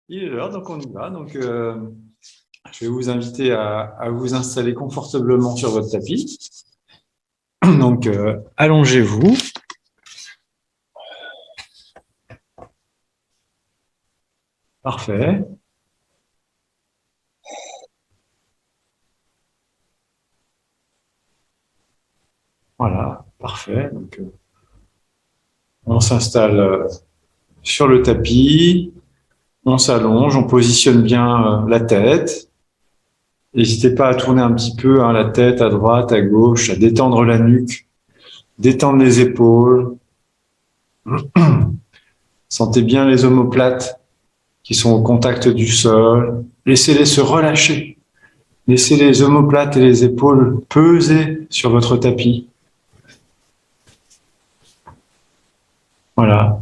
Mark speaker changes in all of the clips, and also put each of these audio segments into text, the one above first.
Speaker 1: Il est l'heure, donc on y va. Donc, je vais vous inviter à vous installer confortablement sur votre tapis. Donc, allongez-vous. Parfait. Voilà, parfait. Donc, on s'installe sur le tapis, on s'allonge, on positionne bien la tête. N'hésitez pas à tourner un petit peu la tête à droite, à gauche, à détendre la nuque, détendre les épaules. Sentez bien les omoplates qui sont au contact du sol. Laissez-les se relâcher. Laissez les omoplates et les épaules peser sur votre tapis. Voilà.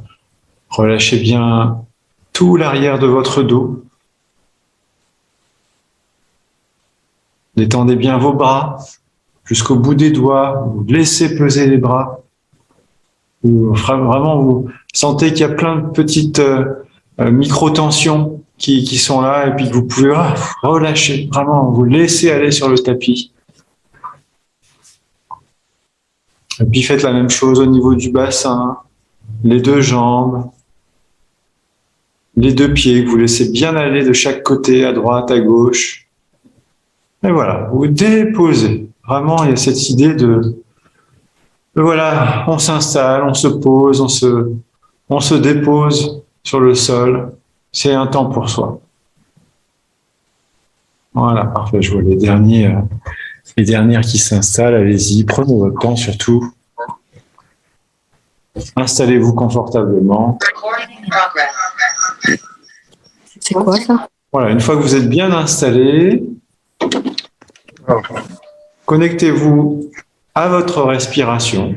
Speaker 1: Relâchez bien tout l'arrière de votre dos. Détendez bien vos bras jusqu'au bout des doigts. Laissez peser les bras. Vraiment, vous sentez qu'il y a plein de petites micro-tensions qui sont là et puis que vous pouvez relâcher. Vraiment, vous laissez aller sur le tapis. Et puis faites la même chose au niveau du bassin, les deux jambes, les deux pieds, que vous laissez bien aller de chaque côté, à droite, à gauche. Et voilà, vous déposez. Vraiment, il y a cette idée de voilà, on s'installe, on se pose, on se dépose sur le sol. C'est un temps pour soi. Voilà, parfait. Je vois les dernières qui s'installent. Allez-y, prenez votre temps surtout. Installez-vous confortablement.
Speaker 2: C'est quoi ça?
Speaker 1: Voilà, une fois que vous êtes bien installé, connectez-vous à votre respiration.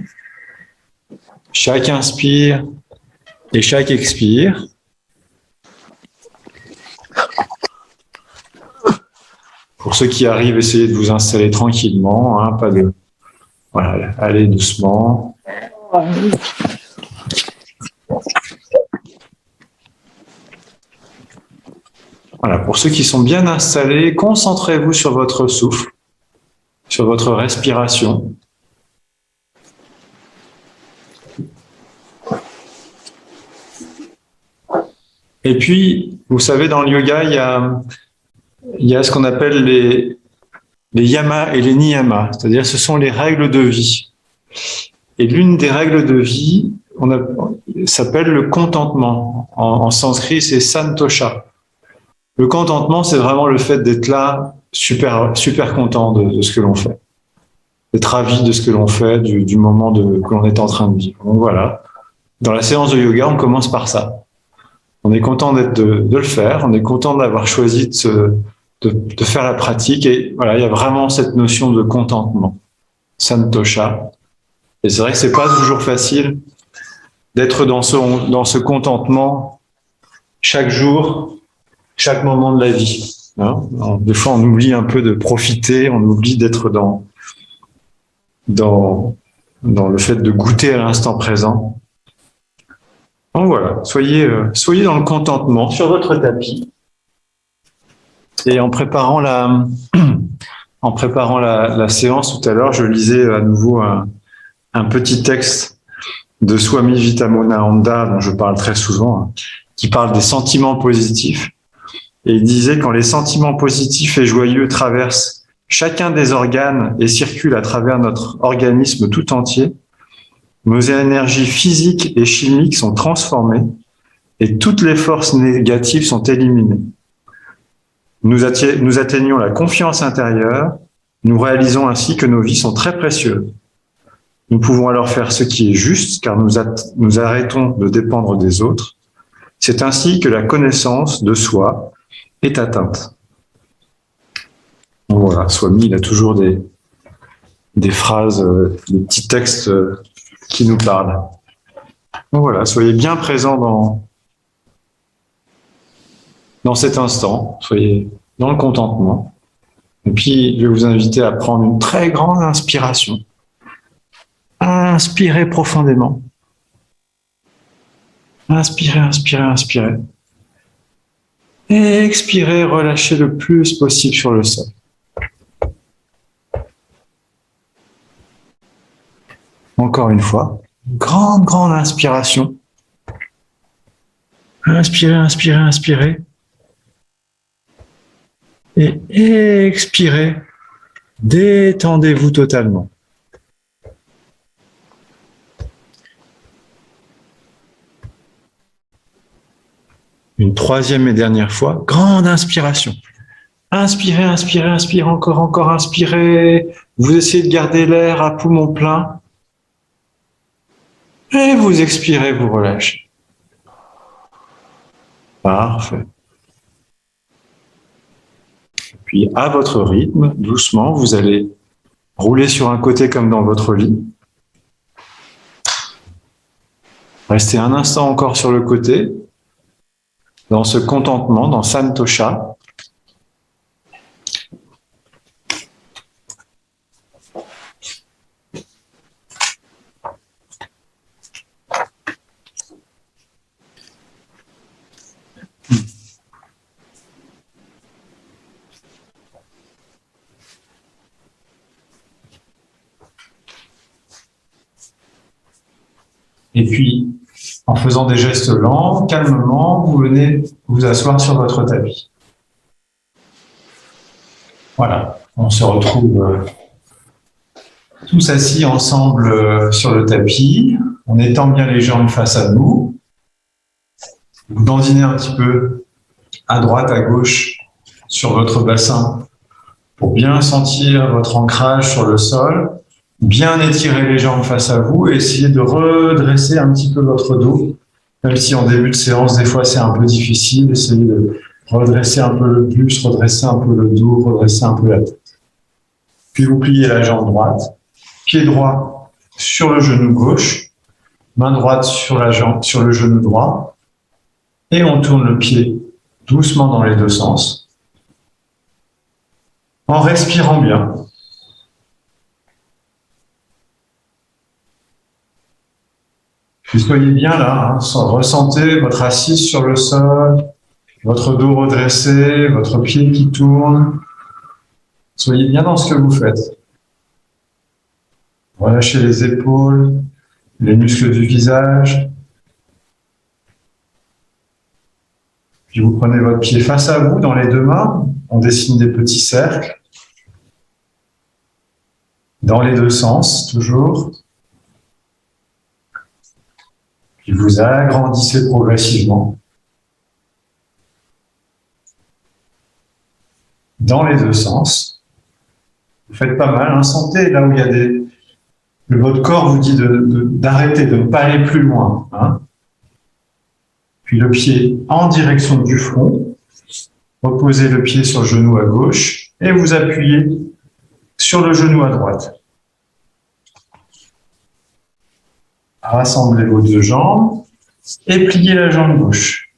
Speaker 1: Chaque inspire et chaque expire. Pour ceux qui arrivent, essayez de vous installer tranquillement, pas de... Voilà, allez doucement. Voilà, pour ceux qui sont bien installés, concentrez-vous sur votre souffle, sur votre respiration. Et puis, vous savez, dans le yoga, il y a ce qu'on appelle les yamas et les niyamas, c'est-à-dire ce sont les règles de vie. Et l'une des règles de vie s'appelle le contentement. En sanskrit, c'est santosha. Le contentement, c'est vraiment le fait d'être là, super, super content de ce que l'on fait, d'être ravi de ce que l'on fait, du moment que l'on est en train de vivre. Donc voilà, dans la séance de yoga, on commence par ça. On est content de le faire, on est content d'avoir choisi de faire la pratique, et voilà, il y a vraiment cette notion de contentement, santosha. Et c'est vrai que c'est pas toujours facile d'être dans ce contentement chaque jour, chaque moment de la vie. Alors, des fois, on oublie un peu de profiter, on oublie d'être dans le fait de goûter à l'instant présent. Donc voilà, soyez dans le contentement sur votre tapis. Et en préparant la séance tout à l'heure, je lisais à nouveau un petit texte de Swami Vitamonanda, dont je parle très souvent, qui parle des sentiments positifs. Et il disait, quand les sentiments positifs et joyeux traversent chacun des organes et circulent à travers notre organisme tout entier, nos énergies physiques et chimiques sont transformées et toutes les forces négatives sont éliminées. Nous atteignons la confiance intérieure, nous réalisons ainsi que nos vies sont très précieuses. Nous pouvons alors faire ce qui est juste car nous arrêtons de dépendre des autres. C'est ainsi que la connaissance de soi est atteinte. Donc voilà, Swami, il a toujours des phrases, des petits textes qui nous parlent. Donc voilà, soyez bien présents dans cet instant, soyez dans le contentement. Et puis, je vais vous inviter à prendre une très grande inspiration. Inspirez profondément. Inspirez, inspirez, inspirez. Et expirez, relâchez le plus possible sur le sol. Encore une fois, grande inspiration. Inspirez, inspirez, inspirez. Et expirez. Détendez-vous totalement. Une troisième et dernière fois, grande inspiration. Inspirez, inspirez, inspirez, encore, inspirez. Vous essayez de garder l'air à poumon plein. Et vous expirez, vous relâchez. Parfait. Puis à votre rythme, doucement, vous allez rouler sur un côté comme dans votre lit. Restez un instant encore sur le côté, dans ce contentement, dans Santosha. Et puis, en faisant des gestes lents, calmement, vous venez vous asseoir sur votre tapis. Voilà, on se retrouve tous assis ensemble sur le tapis. On étend bien les jambes face à nous. Vous dandinez un petit peu à droite, à gauche sur votre bassin pour bien sentir votre ancrage sur le sol. Bien étirer les jambes face à vous et essayer de redresser un petit peu votre dos. Même si en début de séance, des fois, c'est un peu difficile, essayez de redresser un peu le buste, redresser un peu le dos, redresser un peu la tête. Puis vous pliez la jambe droite, pied droit sur le genou gauche, main droite sur la jambe, sur le genou droit, et on tourne le pied doucement dans les deux sens, en respirant bien. Puis soyez bien là, hein, ressentez votre assise sur le sol, votre dos redressé, votre pied qui tourne. Soyez bien dans ce que vous faites. Relâchez les épaules, les muscles du visage. Puis vous prenez votre pied face à vous dans les deux mains, on dessine des petits cercles. Dans les deux sens, toujours. Puis vous agrandissez progressivement. Dans les deux sens. Vous faites pas mal, hein. Sentez là où il y a votre corps vous dit d'arrêter, de ne pas aller plus loin. Hein. Puis le pied en direction du front. Reposez le pied sur le genou à gauche et vous appuyez sur le genou à droite. Rassemblez vos deux jambes et pliez la jambe gauche.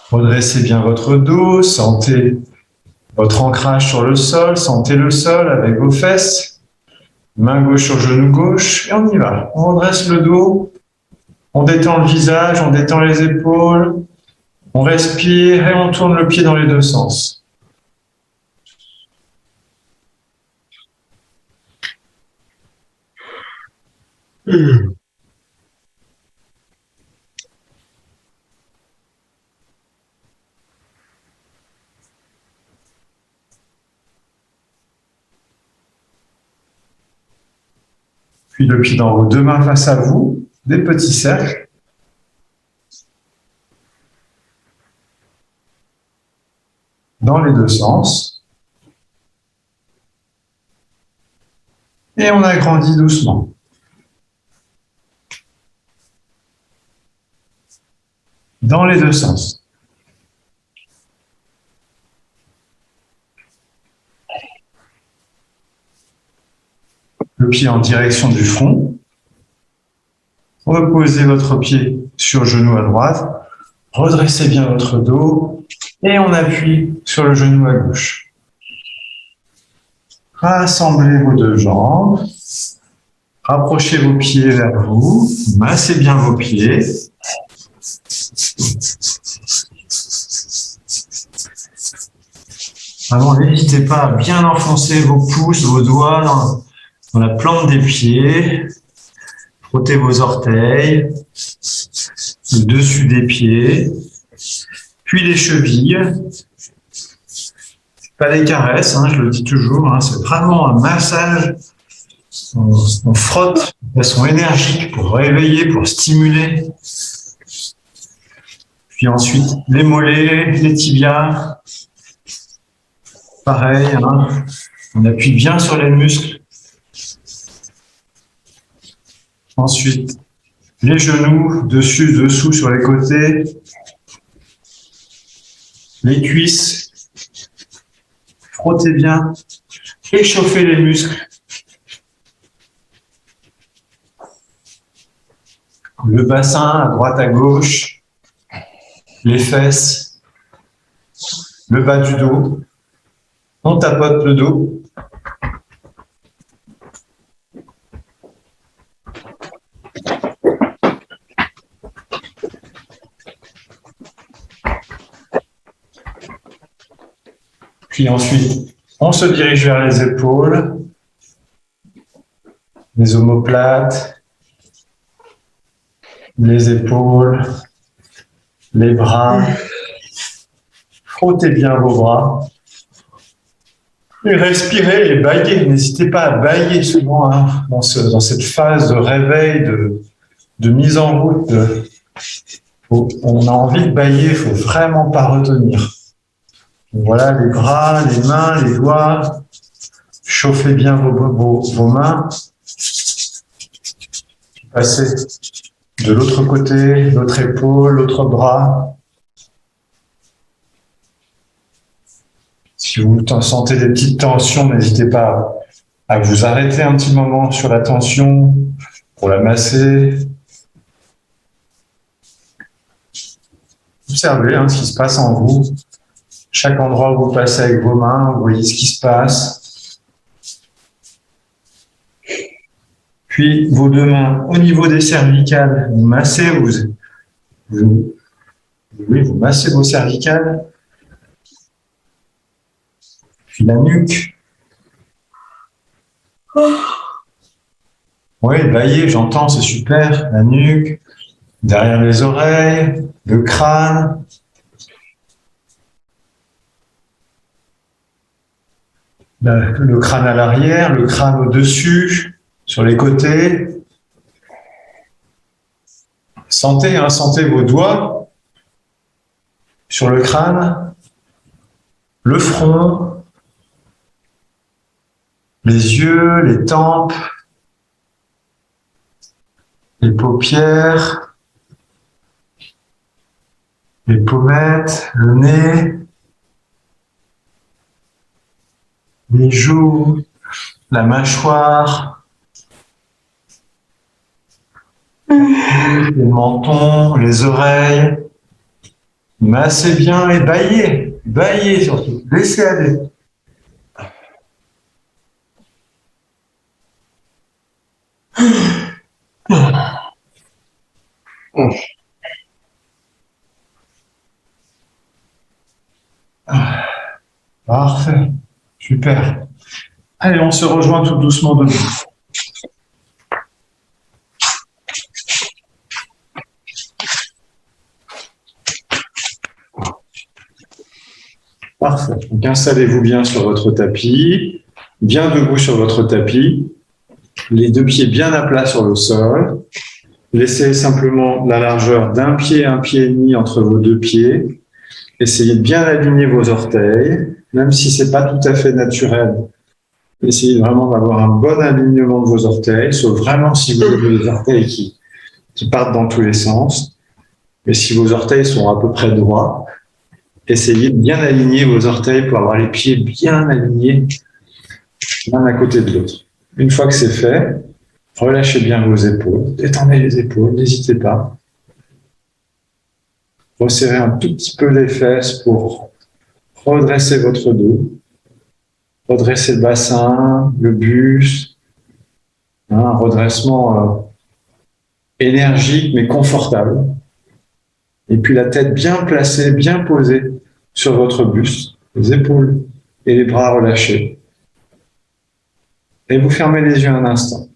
Speaker 1: Redressez bien votre dos, sentez votre ancrage sur le sol, sentez le sol avec vos fesses. Main gauche sur genou gauche et on y va. On redresse le dos, on détend le visage, on détend les épaules, on respire et on tourne le pied dans les deux sens. Puis le pied dans vos deux mains face à vous, des petits cercles. Dans les deux sens. Et on agrandit doucement. Dans les deux sens. Le pied en direction du front. Reposez votre pied sur le genou à droite. Redressez bien votre dos. Et on appuie sur le genou à gauche. Rassemblez vos deux jambes. Rapprochez vos pieds vers vous. Massez bien vos pieds. Vraiment, n'hésitez pas à bien enfoncer vos pouces, vos doigts dans la plante des pieds. Frottez vos orteils, le dessus des pieds, puis les chevilles. Pas des caresses, je le dis toujours, c'est vraiment un massage. On frotte de façon énergique pour réveiller, pour stimuler. Puis ensuite, les mollets, les tibias. Pareil, on appuie bien sur les muscles. Ensuite, les genoux, dessus, dessous, sur les côtés. Les cuisses. Frottez bien. Échauffez les muscles. Le bassin à droite, à gauche. Les fesses. Le bas du dos. On tapote le dos. Puis ensuite, on se dirige vers les épaules, les omoplates, les épaules, les bras. Frottez bien vos bras. Et respirez et baillez. N'hésitez pas à bailler souvent dans cette phase de réveil, de mise en route. On a envie de bailler, il ne faut vraiment pas retenir. Voilà, les bras, les mains, les doigts. Chauffez bien vos mains. Passez de l'autre côté, l'autre épaule, l'autre bras. Si vous sentez des petites tensions, n'hésitez pas à vous arrêter un petit moment sur la tension pour la masser. Observez ce qui se passe en vous. Chaque endroit où vous passez avec vos mains, vous voyez ce qui se passe. Puis vos deux mains au niveau des cervicales, vous massez, vous massez vos cervicales. Puis la nuque. Oui, baillez, j'entends, c'est super. La nuque, derrière les oreilles, le crâne. Le crâne à l'arrière, le crâne au-dessus, sur les côtés. Sentez vos doigts sur le crâne, le front, les yeux, les tempes, les paupières, les pommettes, le nez, les joues, la mâchoire, le menton, les oreilles. Massez bien et baillez surtout, laissez aller. Parfait, super. Allez, on se rejoint tout doucement debout. Parfait. Donc installez-vous bien sur votre tapis, bien debout sur votre tapis, les deux pieds bien à plat sur le sol. Laissez simplement la largeur d'un pied, un pied et demi entre vos deux pieds. Essayez de bien aligner vos orteils, même si ce n'est pas tout à fait naturel. Essayez vraiment d'avoir un bon alignement de vos orteils, sauf vraiment si vous avez des orteils qui partent dans tous les sens. Mais si vos orteils sont à peu près droits, essayez de bien aligner vos orteils pour avoir les pieds bien alignés l'un à côté de l'autre. Une fois que c'est fait, relâchez bien vos épaules, détendez les épaules, n'hésitez pas. Resserrez un tout petit peu les fesses pour redresser votre dos, redresser le bassin, le buste, un redressement énergique mais confortable. Et puis la tête bien placée, bien posée sur votre buste, les épaules et les bras relâchés. Et vous fermez les yeux un instant.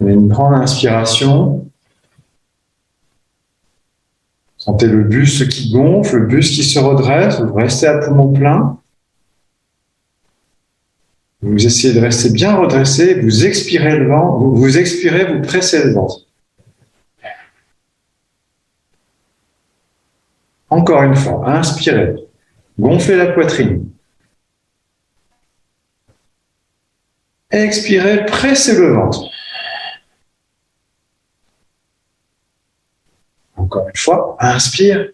Speaker 1: Une grande inspiration. Sentez le buste qui gonfle, le buste qui se redresse. Vous restez à poumon plein. Vous essayez de rester bien redressé. Vous expirez le ventre. Vous expirez, vous pressez le ventre. Encore une fois, inspirez. Gonflez la poitrine. Expirez, pressez le ventre. Encore une fois, inspire.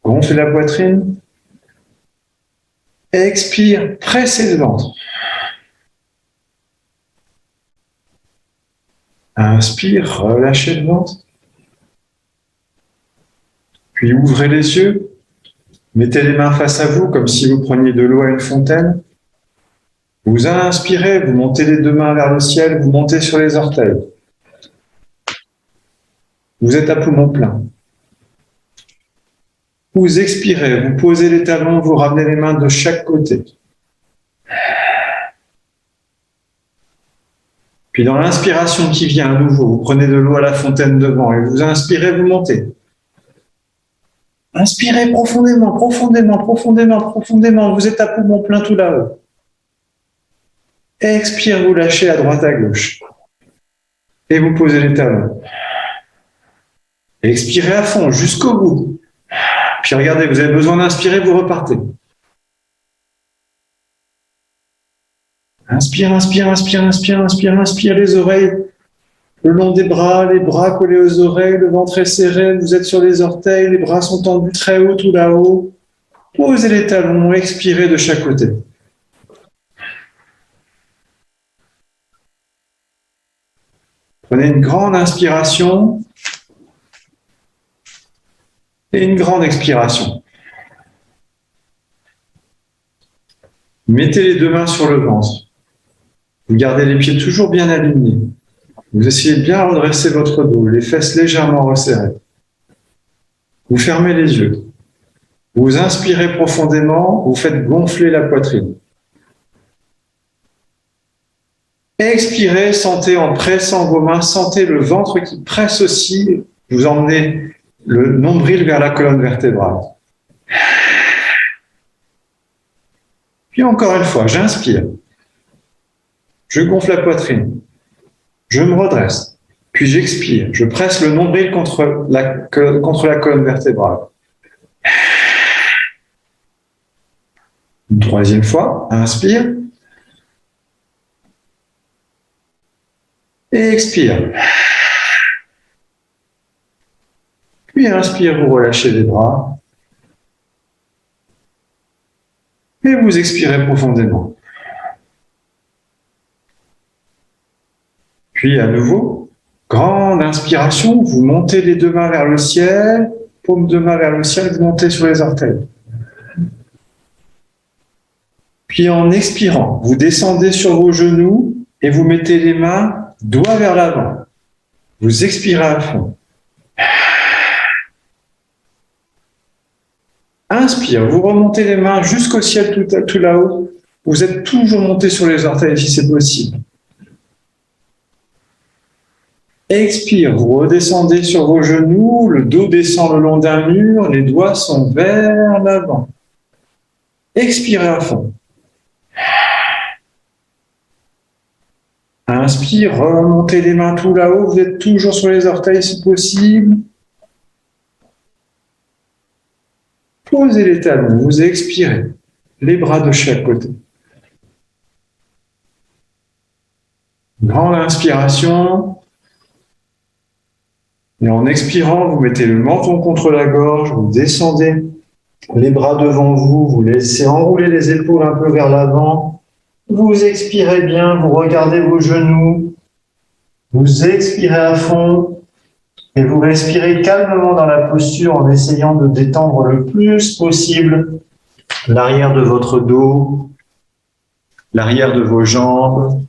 Speaker 1: Gonflez la poitrine. Expire, pressez le ventre. Inspire, relâchez le ventre. Puis ouvrez les yeux. Mettez les mains face à vous comme si vous preniez de l'eau à une fontaine. Vous inspirez, vous montez les deux mains vers le ciel, vous montez sur les orteils. Vous êtes à poumon plein. Vous expirez, vous posez les talons, vous ramenez les mains de chaque côté. Puis dans l'inspiration qui vient à nouveau, vous prenez de l'eau à la fontaine devant et vous inspirez, vous montez. Inspirez profondément, profondément, profondément, profondément. Vous êtes à poumon plein tout là-haut. Expire, vous lâchez à droite, à gauche. Et vous posez les talons. Expirez à fond, jusqu'au bout. Puis regardez, vous avez besoin d'inspirer, vous repartez. Inspire, inspire, inspire, inspire, inspire, inspire, les oreilles le long des bras, les bras collés aux oreilles, le ventre est serré, vous êtes sur les orteils, les bras sont tendus très haut, tout là-haut. Posez les talons, expirez de chaque côté. Prenez une grande inspiration et une grande expiration. Mettez les deux mains sur le ventre. Vous gardez les pieds toujours bien alignés. Vous essayez de bien redresser votre dos, les fesses légèrement resserrées. Vous fermez les yeux. Vous inspirez profondément, vous faites gonfler la poitrine. Expirez, sentez en pressant vos mains, sentez le ventre qui presse aussi. Vous emmenez le nombril vers la colonne vertébrale. Puis encore une fois, j'inspire. Je gonfle la poitrine. Je me redresse. Puis j'expire. Je presse le nombril contre la colonne vertébrale. Une troisième fois, inspire. Et expire. Puis inspire, vous relâchez les bras. Et vous expirez profondément. Puis à nouveau, grande inspiration, vous montez les deux mains vers le ciel, paume de main vers le ciel, vous montez sur les orteils. Puis en expirant, vous descendez sur vos genoux et vous mettez les mains doigts vers l'avant. Vous expirez à fond. Inspire, vous remontez les mains jusqu'au ciel tout là-haut. Vous êtes toujours monté sur les orteils si c'est possible. Expire, vous redescendez sur vos genoux, le dos descend le long d'un mur, les doigts sont vers l'avant. Expirez à fond. Inspire, remontez les mains tout là-haut, vous êtes toujours sur les orteils si possible. Posez les talons, vous expirez, les bras de chaque côté. Grande inspiration. Et en expirant, vous mettez le menton contre la gorge, vous descendez les bras devant vous, vous laissez enrouler les épaules un peu vers l'avant. Vous expirez bien, vous regardez vos genoux, vous expirez à fond et vous respirez calmement dans la posture en essayant de détendre le plus possible l'arrière de votre dos, l'arrière de vos jambes.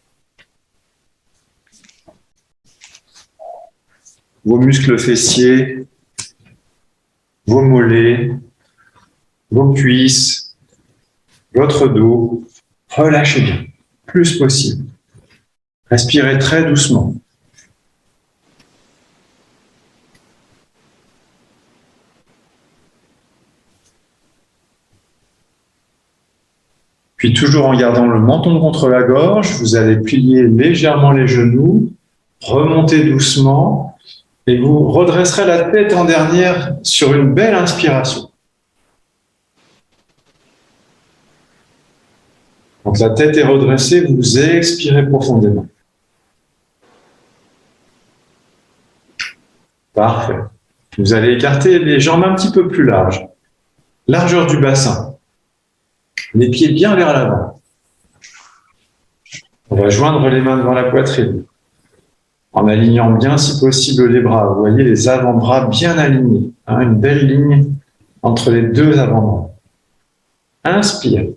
Speaker 1: vos muscles fessiers, vos mollets, vos cuisses, votre dos. Relâchez bien, plus possible. Respirez très doucement. Puis toujours en gardant le menton contre la gorge, vous allez plier légèrement les genoux, remonter doucement et vous redresserez la tête en dernière sur une belle inspiration. Quand la tête est redressée, vous expirez profondément. Parfait. Vous allez écarter les jambes un petit peu plus larges. Largeur du bassin. Les pieds bien vers l'avant. On va joindre les mains devant la poitrine, en alignant bien si possible les bras. Vous voyez les avant-bras bien alignés, une belle ligne entre les deux avant-bras. Inspire.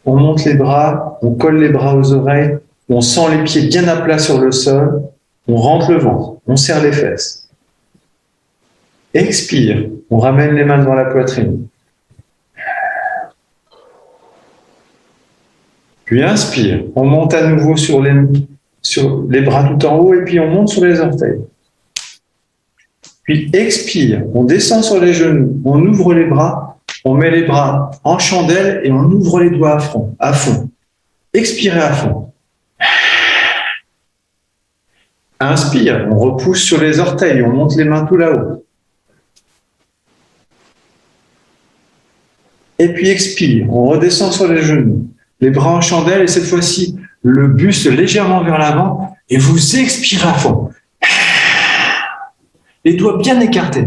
Speaker 1: On monte les bras, on colle les bras aux oreilles, on sent les pieds bien à plat sur le sol, on rentre le ventre, on serre les fesses. Expire. On ramène les mains devant la poitrine. Puis inspire, on monte à nouveau sur les bras tout en haut et puis on monte sur les orteils. Puis expire, on descend sur les genoux, on ouvre les bras, on met les bras en chandelle et on ouvre les doigts à fond. Expirez à fond. Inspire, on repousse sur les orteils, on monte les mains tout là-haut. Et puis expire, on redescend sur les genoux. Les bras en chandelle et cette fois-ci, le buste légèrement vers l'avant et vous expirez à fond. Les doigts bien écartés.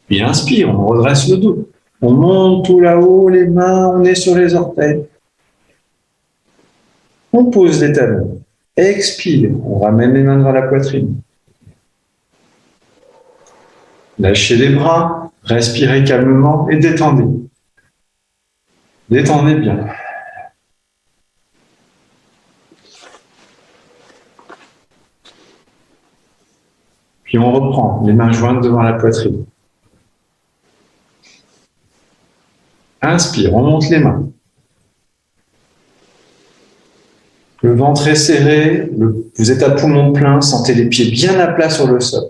Speaker 1: Puis inspire, on redresse le dos. On monte tout là-haut, les mains, on est sur les orteils. On pose les talons. Expire, on ramène les mains devant la poitrine. Lâchez les bras, respirez calmement et détendez. Détendez bien. Puis on reprend, les mains jointes devant la poitrine. Inspire, on monte les mains. Le ventre est serré, vous êtes à poumon plein, sentez les pieds bien à plat sur le sol.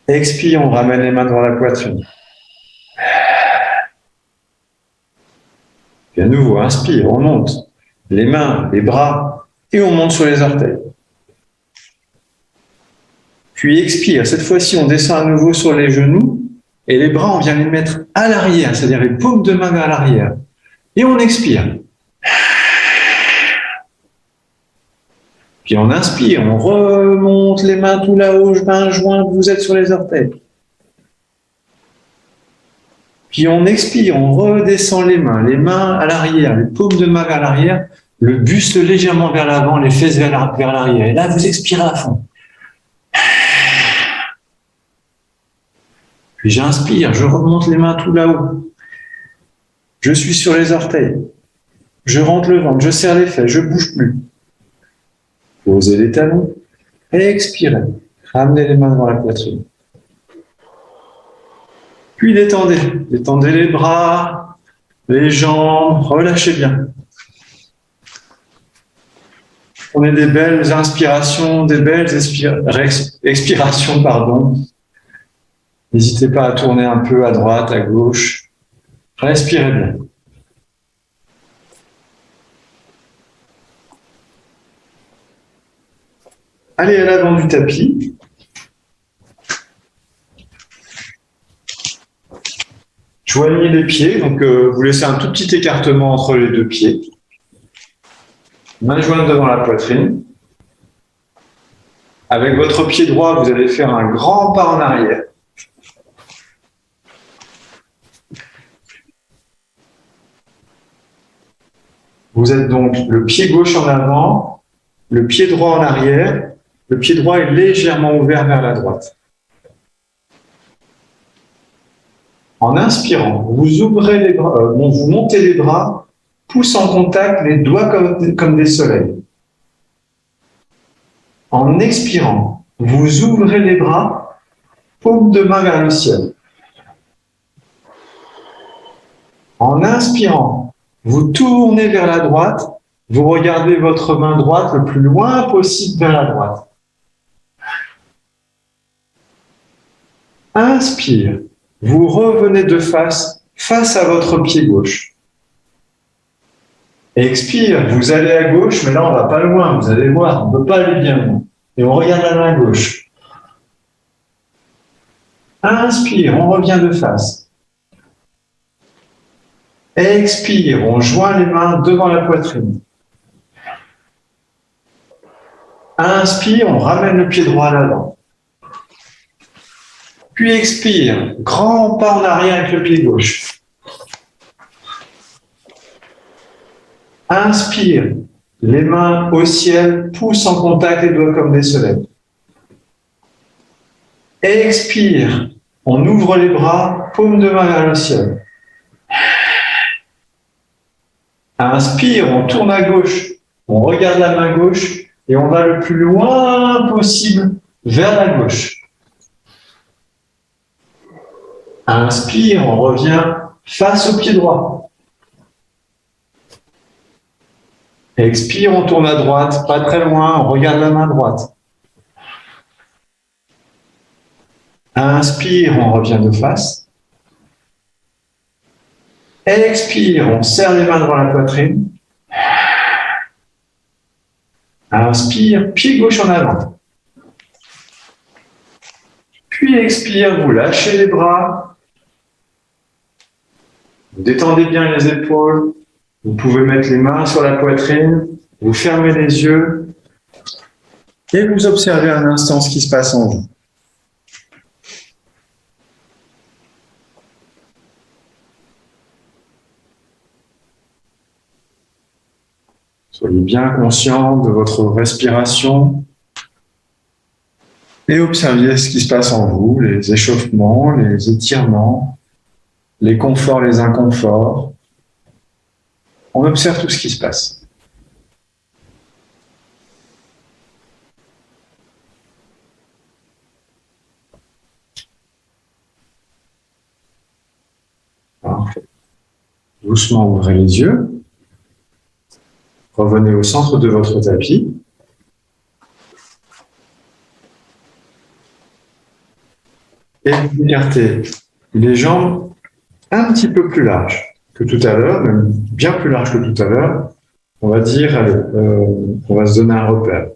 Speaker 1: Expire, on ramène les mains devant la poitrine. Puis à nouveau, inspire, on monte les mains, les bras et on monte sur les orteils. Puis expire, cette fois-ci on descend à nouveau sur les genoux et les bras on vient les mettre à l'arrière, c'est-à-dire les paumes de main vers l'arrière. Et on expire. Puis on inspire, on remonte les mains tout là-haut, mains jointes, vous êtes sur les orteils. Puis on expire, on redescend les mains à l'arrière, les paumes de main vers l'arrière, le buste légèrement vers l'avant, les fesses vers l'arrière. Et là, vous expirez à fond. Puis j'inspire, je remonte les mains tout là-haut. Je suis sur les orteils. Je rentre le ventre, je serre les fesses, je ne bouge plus. Posez les talons, expirez. Ramenez les mains devant la poitrine. Puis détendez. Détendez les bras, les jambes, relâchez bien. Prenez des belles inspirations, des belles expirations, pardon. N'hésitez pas à tourner un peu à droite, à gauche. Respirez bien. Allez à l'avant du tapis. Joignez les pieds, donc vous laissez un tout petit écartement entre les deux pieds. Main jointe devant la poitrine. Avec votre pied droit, vous allez faire un grand pas en arrière. Vous êtes donc le pied gauche en avant, le pied droit en arrière. Le pied droit est légèrement ouvert vers la droite. En inspirant, vous ouvrez les bras, vous montez les bras, pouce en contact, les doigts comme des soleils. En expirant, vous ouvrez les bras, paume de main vers le ciel. En inspirant, vous tournez vers la droite, vous regardez votre main droite le plus loin possible vers la droite. Inspire, vous revenez de face à votre pied gauche. Expire, vous allez à gauche, mais là on ne va pas loin, vous allez voir, on ne peut pas aller bien loin. Et on regarde la main gauche. Inspire, on revient de face. Expire, on joint les mains devant la poitrine. Inspire, on ramène le pied droit à l'avant. Puis expire, grand pas en arrière avec le pied gauche. Inspire, les mains au ciel, pouce en contact, les doigts comme des soleils. Expire, on ouvre les bras, paume de main vers le ciel. Inspire, on tourne à gauche, on regarde la main gauche et on va le plus loin possible vers la gauche. Inspire, on revient face au pied droit. Expire, on tourne à droite, pas très loin, on regarde la main droite. Inspire, on revient de face. Expire, on serre les mains devant la poitrine. Inspire, pied gauche en avant. Puis expire, vous lâchez les bras. Vous détendez bien les épaules. Vous pouvez mettre les mains sur la poitrine. Vous fermez les yeux. Et vous observez un instant ce qui se passe en vous. Soyez bien conscient de votre respiration et observez ce qui se passe en vous, les échauffements, les étirements, les conforts, les inconforts. On observe tout ce qui se passe. Parfait. Doucement, ouvrez les yeux. Revenez au centre de votre tapis. Et vous écartez les jambes un petit peu plus larges que tout à l'heure, même bien plus larges que tout à l'heure. On va dire, allez, on va se donner un repère.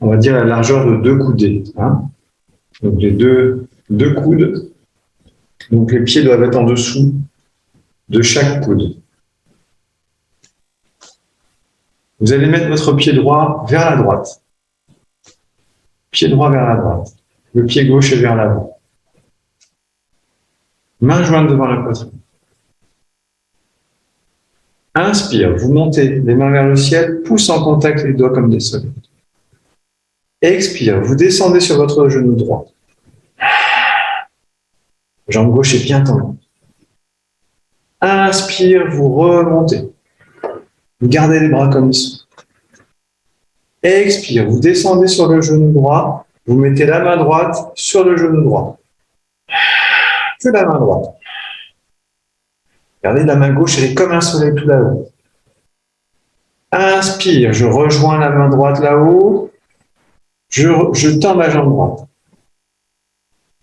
Speaker 1: On va dire la largeur de 2 coudées. Hein. Donc les deux coudes. Donc les pieds doivent être en dessous de chaque coude. Vous allez mettre votre pied droit vers la droite. Pied droit vers la droite. Le pied gauche est vers l'avant. Main jointe devant la poitrine. Inspire, vous montez les mains vers le ciel, pouce en contact les doigts comme des soleils. Expire, vous descendez sur votre genou droit. Jambe gauche est bien tendue. Inspire, vous remontez. Vous gardez les bras comme ils sont. Expire, vous descendez sur le genou droit, vous mettez la main droite sur le genou droit. Que la main droite. Regardez, la main gauche, elle est comme un soleil tout là-haut. Inspire, je rejoins la main droite là-haut. Je tends ma jambe droite.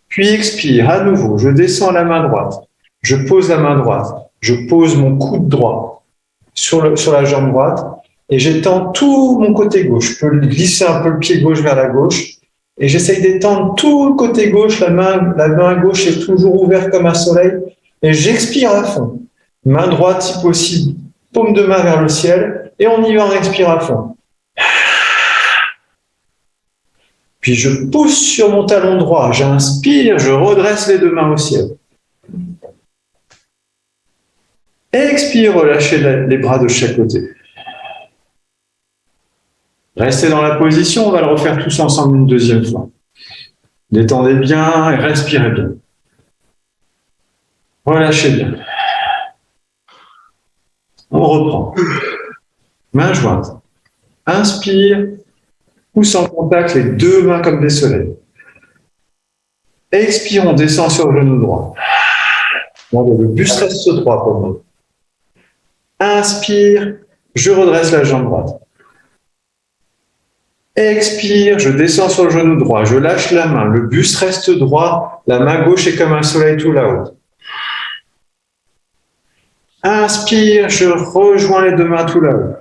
Speaker 1: Puis expire, à nouveau, je descends la main droite. Je pose la main droite. Je pose mon coude droit sur la jambe droite et j'étends tout mon côté gauche. Je peux glisser un peu le pied gauche vers la gauche et j'essaye d'étendre tout le côté gauche. La main gauche est toujours ouverte comme un soleil et j'expire à fond. Main droite si possible, paume de main vers le ciel et on y va, on expire à fond. Puis je pousse sur mon talon droit, j'inspire, je redresse les 2 mains au ciel. Expire, relâchez les bras de chaque côté. Restez dans la position, on va le refaire tous ensemble une deuxième fois. Détendez bien et respirez bien. Relâchez bien. On reprend. Main jointe. Inspire, pousse en contact les deux mains comme des soleils. Expire, on descend sur le genou droit. Le buste reste droit pour nous. Inspire, je redresse la jambe droite. Expire, je descends sur le genou droit, je lâche la main, le buste reste droit, la main gauche est comme un soleil tout là-haut. Inspire, je rejoins les deux mains tout là-haut.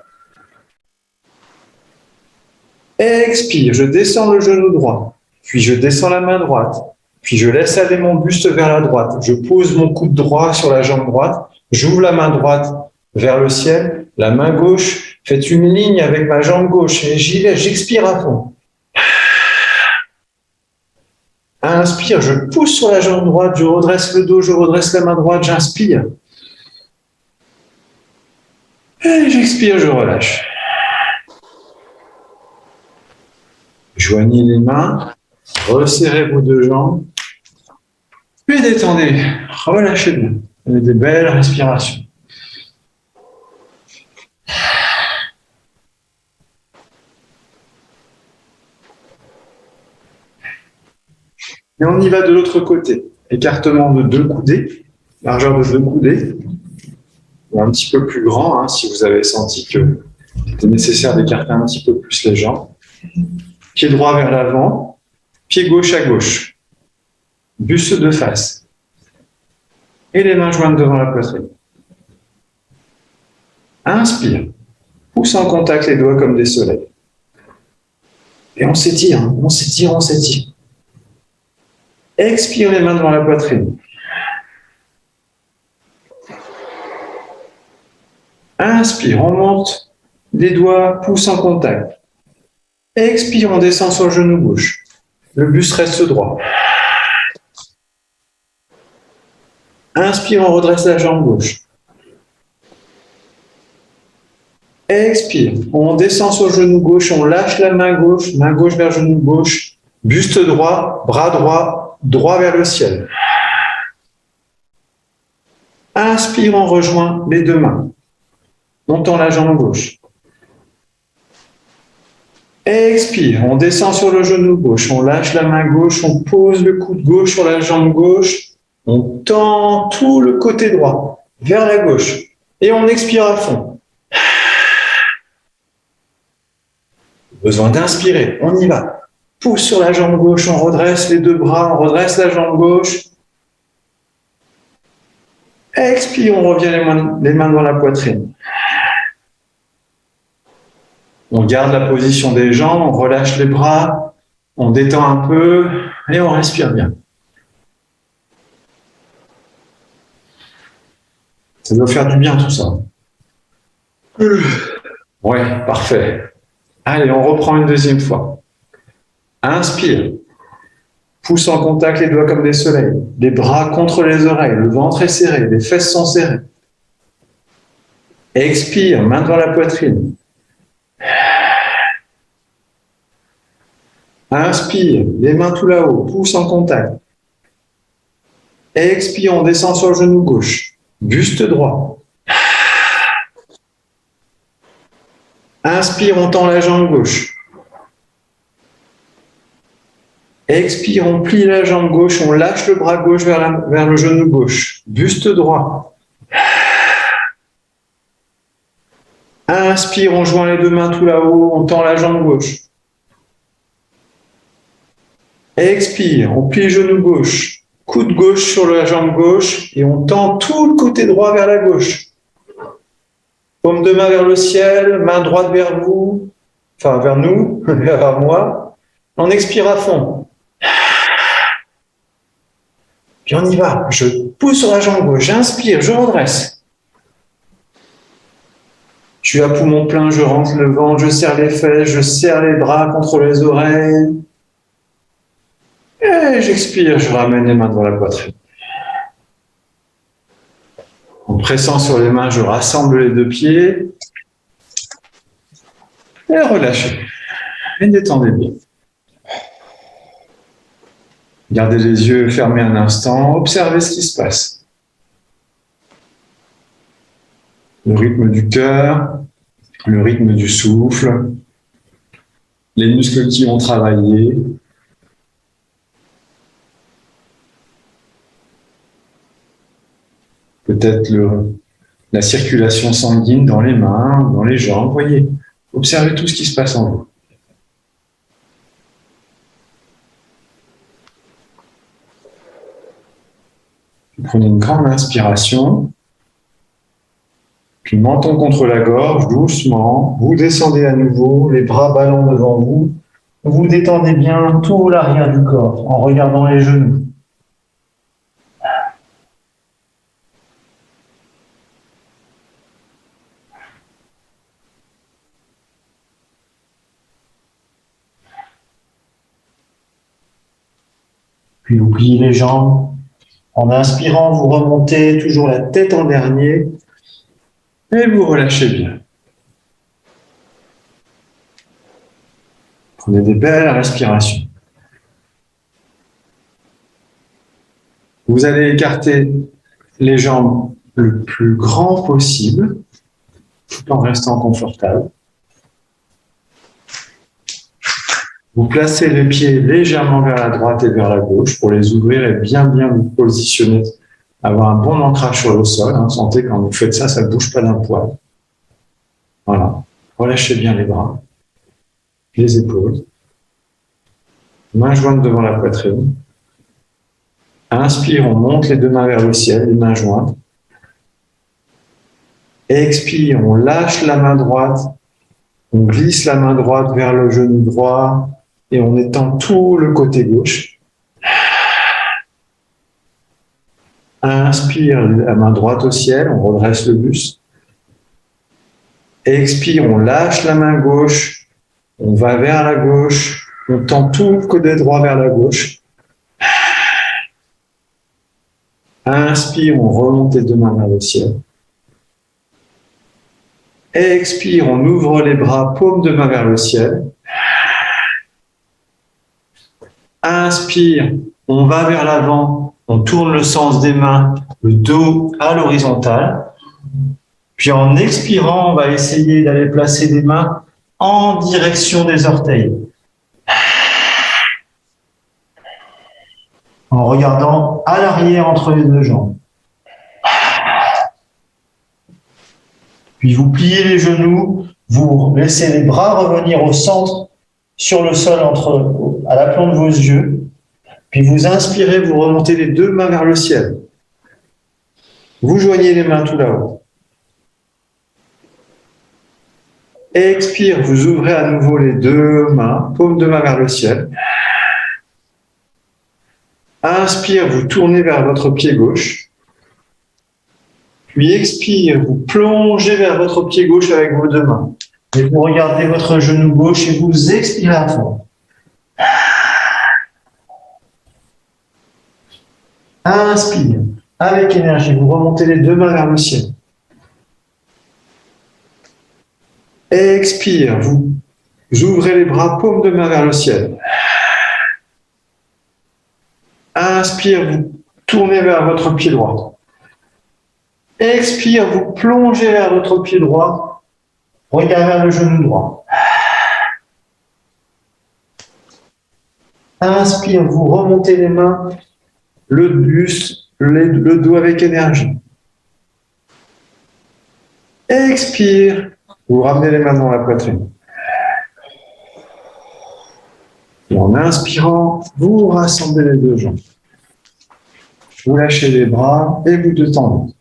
Speaker 1: Expire, je descends le genou droit, puis je descends la main droite, puis je laisse aller mon buste vers la droite. Je pose mon coude droit sur la jambe droite, j'ouvre la main droite vers le ciel, la main gauche fait une ligne avec ma jambe gauche et j'y vais, j'expire à fond. Inspire, je pousse sur la jambe droite, je redresse le dos, je redresse la main droite, j'inspire. Et j'expire, je relâche. Joignez les mains, resserrez vos deux jambes, puis détendez, relâchez bien. Avec des belles respirations. Et on y va de l'autre côté. Écartement de deux coudées, largeur de deux coudées, ou un petit peu plus grand, si vous avez senti que c'était nécessaire d'écarter un petit peu plus les jambes. Pied droit vers l'avant, pied gauche à gauche, buste de face. Et les mains jointes devant la poitrine. Inspire, pousse en contact les doigts comme des soleils. Et on s'étire, on s'étire, on s'étire. Expire les mains devant la poitrine. Inspire, on monte, les doigts poussent en contact. Expire, on descend sur le genou gauche. Le buste reste droit. Inspire, on redresse la jambe gauche. Expire, on descend sur le genou gauche, on lâche la main gauche vers genou gauche, buste droit, bras droit, droit vers le ciel. Inspire, on rejoint les deux mains. On tend la jambe gauche. Expire, on descend sur le genou gauche, on lâche la main gauche, on pose le coude gauche sur la jambe gauche, on tend tout le côté droit vers la gauche et on expire à fond. Besoin d'inspirer, on y va. Pousse sur la jambe gauche, on redresse les deux bras, on redresse la jambe gauche. Expire, on revient les mains dans la poitrine. On garde la position des jambes, on relâche les bras, on détend un peu et on respire bien. Ça doit faire du bien tout ça. Ouais, parfait. Allez, on reprend une deuxième fois. Inspire. Pousse en contact les doigts comme des soleils. Les bras contre les oreilles, le ventre est serré, les fesses sont serrées. Expire, main devant la poitrine. Inspire, les mains tout là-haut, pousse en contact. Expire, on descend sur le genou gauche. Buste droit. Inspire, on tend la jambe gauche. Expire, on plie la jambe gauche, on lâche le bras gauche vers le genou gauche. Buste droit. Inspire, on joint les deux mains tout là-haut, on tend la jambe gauche. Expire, on plie le genou gauche, coude gauche sur la jambe gauche et on tend tout le côté droit vers la gauche. Paume de main vers le ciel, main droite vers vous, enfin vers nous, vers moi. On expire à fond. Puis on y va. Je pousse sur la jambe gauche, j'inspire, je redresse. Je suis à poumon plein, je rentre le ventre, je serre les fesses, je serre les bras contre les oreilles. Et j'expire, je ramène les mains devant la poitrine. En pressant sur les mains, je rassemble les deux pieds. Et relâchez. Et détendez bien. Gardez les yeux fermés un instant, observez ce qui se passe. Le rythme du cœur, le rythme du souffle. les muscles qui ont travaillé. Peut-être la circulation sanguine dans les mains, dans les jambes. Voyez, observez tout ce qui se passe en vous. Vous prenez une grande inspiration, puis menton contre la gorge, doucement. Vous descendez à nouveau, les bras ballants devant vous. Vous détendez bien tout l'arrière du corps en regardant les genoux. Puis vous pliez les jambes. En inspirant, vous remontez toujours la tête en dernier et vous relâchez bien. Prenez des belles respirations. Vous allez écarter les jambes le plus grand possible, tout en restant confortable. Vous placez les pieds légèrement vers la droite et vers la gauche pour les ouvrir et bien vous positionner, avoir un bon ancrage sur le sol. Sentez quand vous faites ça, ça ne bouge pas d'un poil. Voilà. Relâchez bien les bras, les épaules. Mains jointes devant la poitrine. Inspire, on monte les deux mains vers le ciel, les mains jointes. Expire, on lâche la main droite. On glisse la main droite vers le genou droit. Et on étend tout le côté gauche. Inspire, la main droite au ciel, on redresse le buste. Expire, on lâche la main gauche, on va vers la gauche, on tend tout le côté droit vers la gauche. Inspire, on remonte les deux mains vers le ciel. Expire, on ouvre les bras, paume de main vers le ciel. Inspire, on va vers l'avant, on tourne le sens des mains, le dos à l'horizontale. Puis en expirant, on va essayer d'aller placer les mains en direction des orteils. En regardant à l'arrière entre les deux jambes. Puis vous pliez les genoux, vous laissez les bras revenir au centre, sur le sol à l'aplomb de vos yeux. Puis vous inspirez, vous remontez les deux mains vers le ciel. Vous joignez les mains tout là-haut. Expire, vous ouvrez à nouveau les deux mains, paume de main vers le ciel. Inspire, vous tournez vers votre pied gauche. Puis expire, vous plongez vers votre pied gauche avec vos deux mains. Et vous regardez votre genou gauche et vous expirez à fond. Inspire, avec énergie, vous remontez les deux mains vers le ciel. Expire, vous ouvrez les bras, paume de main vers le ciel. Inspire, vous tournez vers votre pied droit. Expire, vous plongez vers votre pied droit. Regardez vers le genou droit. Inspire, vous remontez les mains, le buste, le dos avec énergie. Expire, vous ramenez les mains dans la poitrine. Et en inspirant, vous rassemblez les deux jambes. Vous lâchez les bras et vous détendez.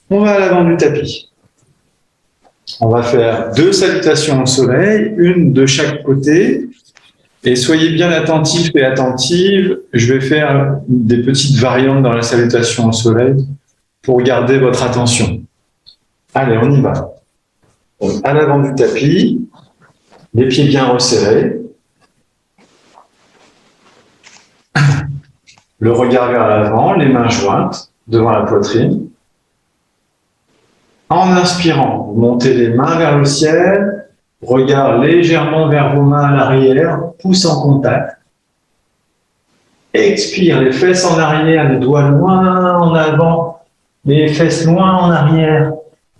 Speaker 1: On va à l'avant du tapis. On va faire 2 salutations au soleil, une de chaque côté. Et soyez bien attentifs et attentives. Je vais faire des petites variantes dans la salutation au soleil pour garder votre attention. Allez, on y va. À l'avant du tapis, les pieds bien resserrés. Le regard vers l'avant, les mains jointes devant la poitrine. En inspirant, vous montez les mains vers le ciel, regard légèrement vers vos mains à l'arrière, pouce en contact. Expire, les fesses en arrière, les doigts loin en avant, les fesses loin en arrière.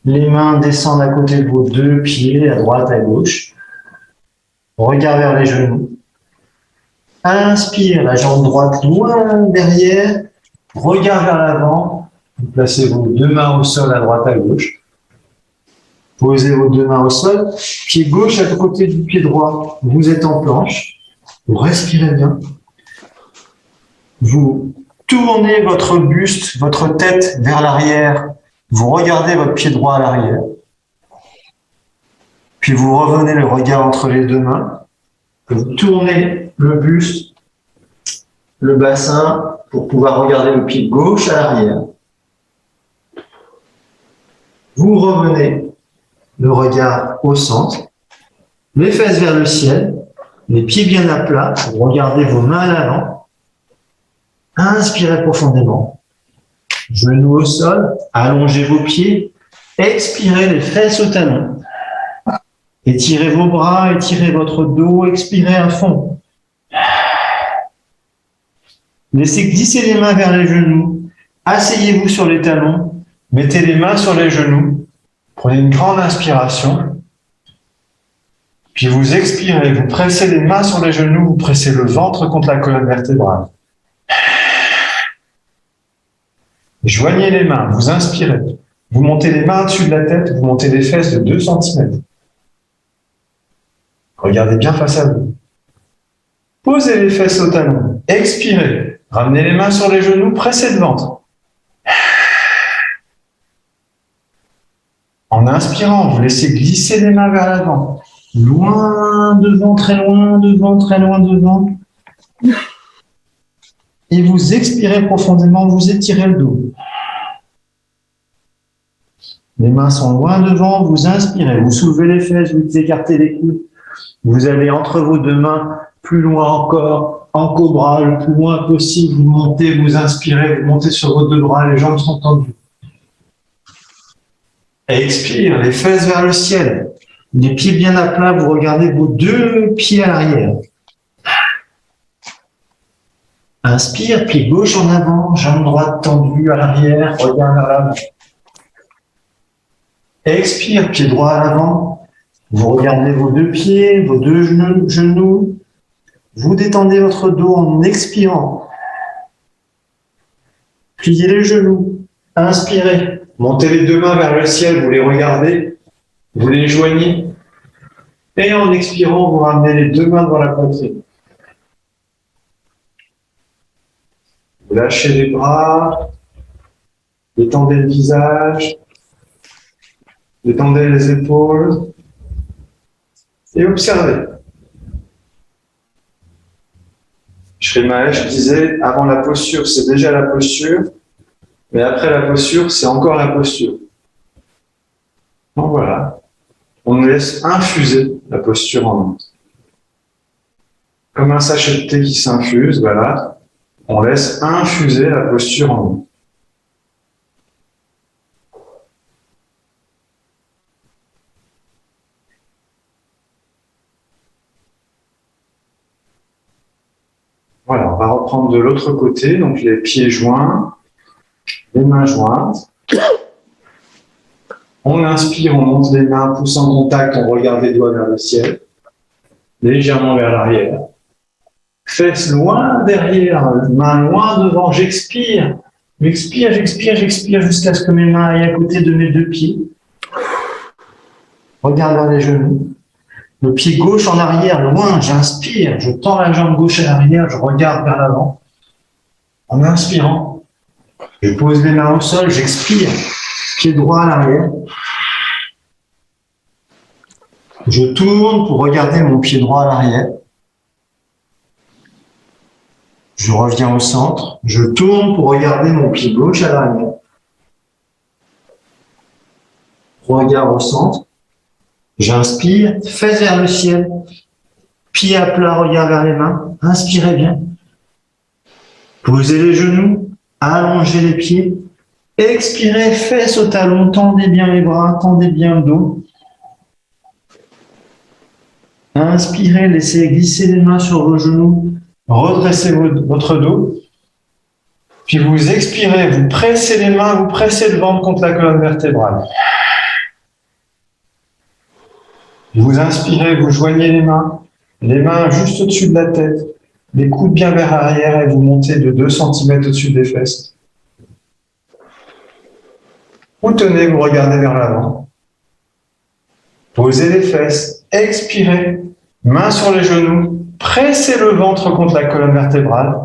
Speaker 1: Les mains descendent à côté de vos deux pieds, à droite, à gauche. Regard vers les genoux. Inspire, la jambe droite loin derrière. Regard vers l'avant. Vous placez vos deux mains au sol, à droite, à gauche. Posez vos deux mains au sol. Pied gauche à côté du pied droit. Vous êtes en planche. Vous respirez bien. Vous tournez votre buste, votre tête vers l'arrière. Vous regardez votre pied droit à l'arrière. Puis vous revenez le regard entre les deux mains. Vous tournez le buste, le bassin, pour pouvoir regarder le pied gauche à l'arrière. Vous revenez le regard au centre, les fesses vers le ciel, les pieds bien à plat, vous regardez vos mains à l'avant. Inspirez profondément. Genoux au sol, allongez vos pieds, expirez les fesses au talon. Étirez vos bras, étirez votre dos, expirez à fond. Laissez glisser les mains vers les genoux. Asseyez-vous sur les talons. Mettez les mains sur les genoux. Prenez une grande inspiration. Puis vous expirez. Vous pressez les mains sur les genoux. Vous pressez le ventre contre la colonne vertébrale. Joignez les mains. Vous inspirez. Vous montez les mains au-dessus de la tête. Vous montez les fesses de 2 cm. Regardez bien face à vous. Posez les fesses au talon. Expirez. Ramenez les mains sur les genoux. Pressez le ventre. En inspirant, vous laissez glisser les mains vers l'avant. Loin devant, très loin devant, très loin devant. Et vous expirez profondément, vous étirez le dos. Les mains sont loin devant, vous inspirez, vous soulevez les fesses, vous écartez les coudes. Vous allez entre vos deux mains, plus loin encore, en cobra, le plus loin possible. Vous montez, vous inspirez, vous montez sur vos deux bras, les jambes sont tendues. Expire, les fesses vers le ciel. Les pieds bien à plat, vous regardez vos deux pieds à l'arrière. Inspire, pied gauche en avant, jambe droite tendue à l'arrière, regard vers l'avant. Expire, pied droit à l'avant. Vous regardez vos deux pieds, vos deux genoux. Vous détendez votre dos en expirant. Pliez les genoux. Inspirez. Montez les deux mains vers le ciel, vous les regardez. Vous les joignez. Et en expirant, vous ramenez les deux mains devant la poitrine. Vous lâchez les bras. Détendez le visage. Détendez les épaules. Et observez. Shri Mahesh disait, avant la posture, c'est déjà la posture, mais après la posture, c'est encore la posture. Donc voilà, on laisse infuser la posture en nous. Comme un sachet de thé qui s'infuse, voilà, on laisse infuser la posture en nous. Voilà, on va reprendre de l'autre côté, donc les pieds joints, les mains jointes. On inspire, on monte les mains, pouce en contact, on regarde les doigts vers le ciel, légèrement vers l'arrière. Fesses loin derrière, mains loin devant, j'expire. J'expire, j'expire, j'expire jusqu'à ce que mes mains aillent à côté de mes deux pieds. Regarde vers les genoux. Le pied gauche en arrière, loin, j'inspire, je tends la jambe gauche à l'arrière, je regarde vers l'avant. En inspirant, je pose les mains au sol, j'expire, pied droit à l'arrière. Je tourne pour regarder mon pied droit à l'arrière. Je reviens au centre, je tourne pour regarder mon pied gauche à l'arrière. Regard au centre. J'inspire, fesses vers le ciel, pied à plat, regard vers les mains, inspirez bien. Posez les genoux, allongez les pieds, expirez, fesses au talon, tendez bien les bras, tendez bien le dos. Inspirez, laissez glisser les mains sur vos genoux, redressez votre dos. Puis vous expirez, vous pressez les mains, vous pressez le ventre contre la colonne vertébrale. Vous inspirez, vous joignez les mains juste au-dessus de la tête, les coudes bien vers l'arrière et vous montez de 2 cm au-dessus des fesses. Vous tenez, vous regardez vers l'avant. Posez les fesses, expirez, mains sur les genoux, pressez le ventre contre la colonne vertébrale.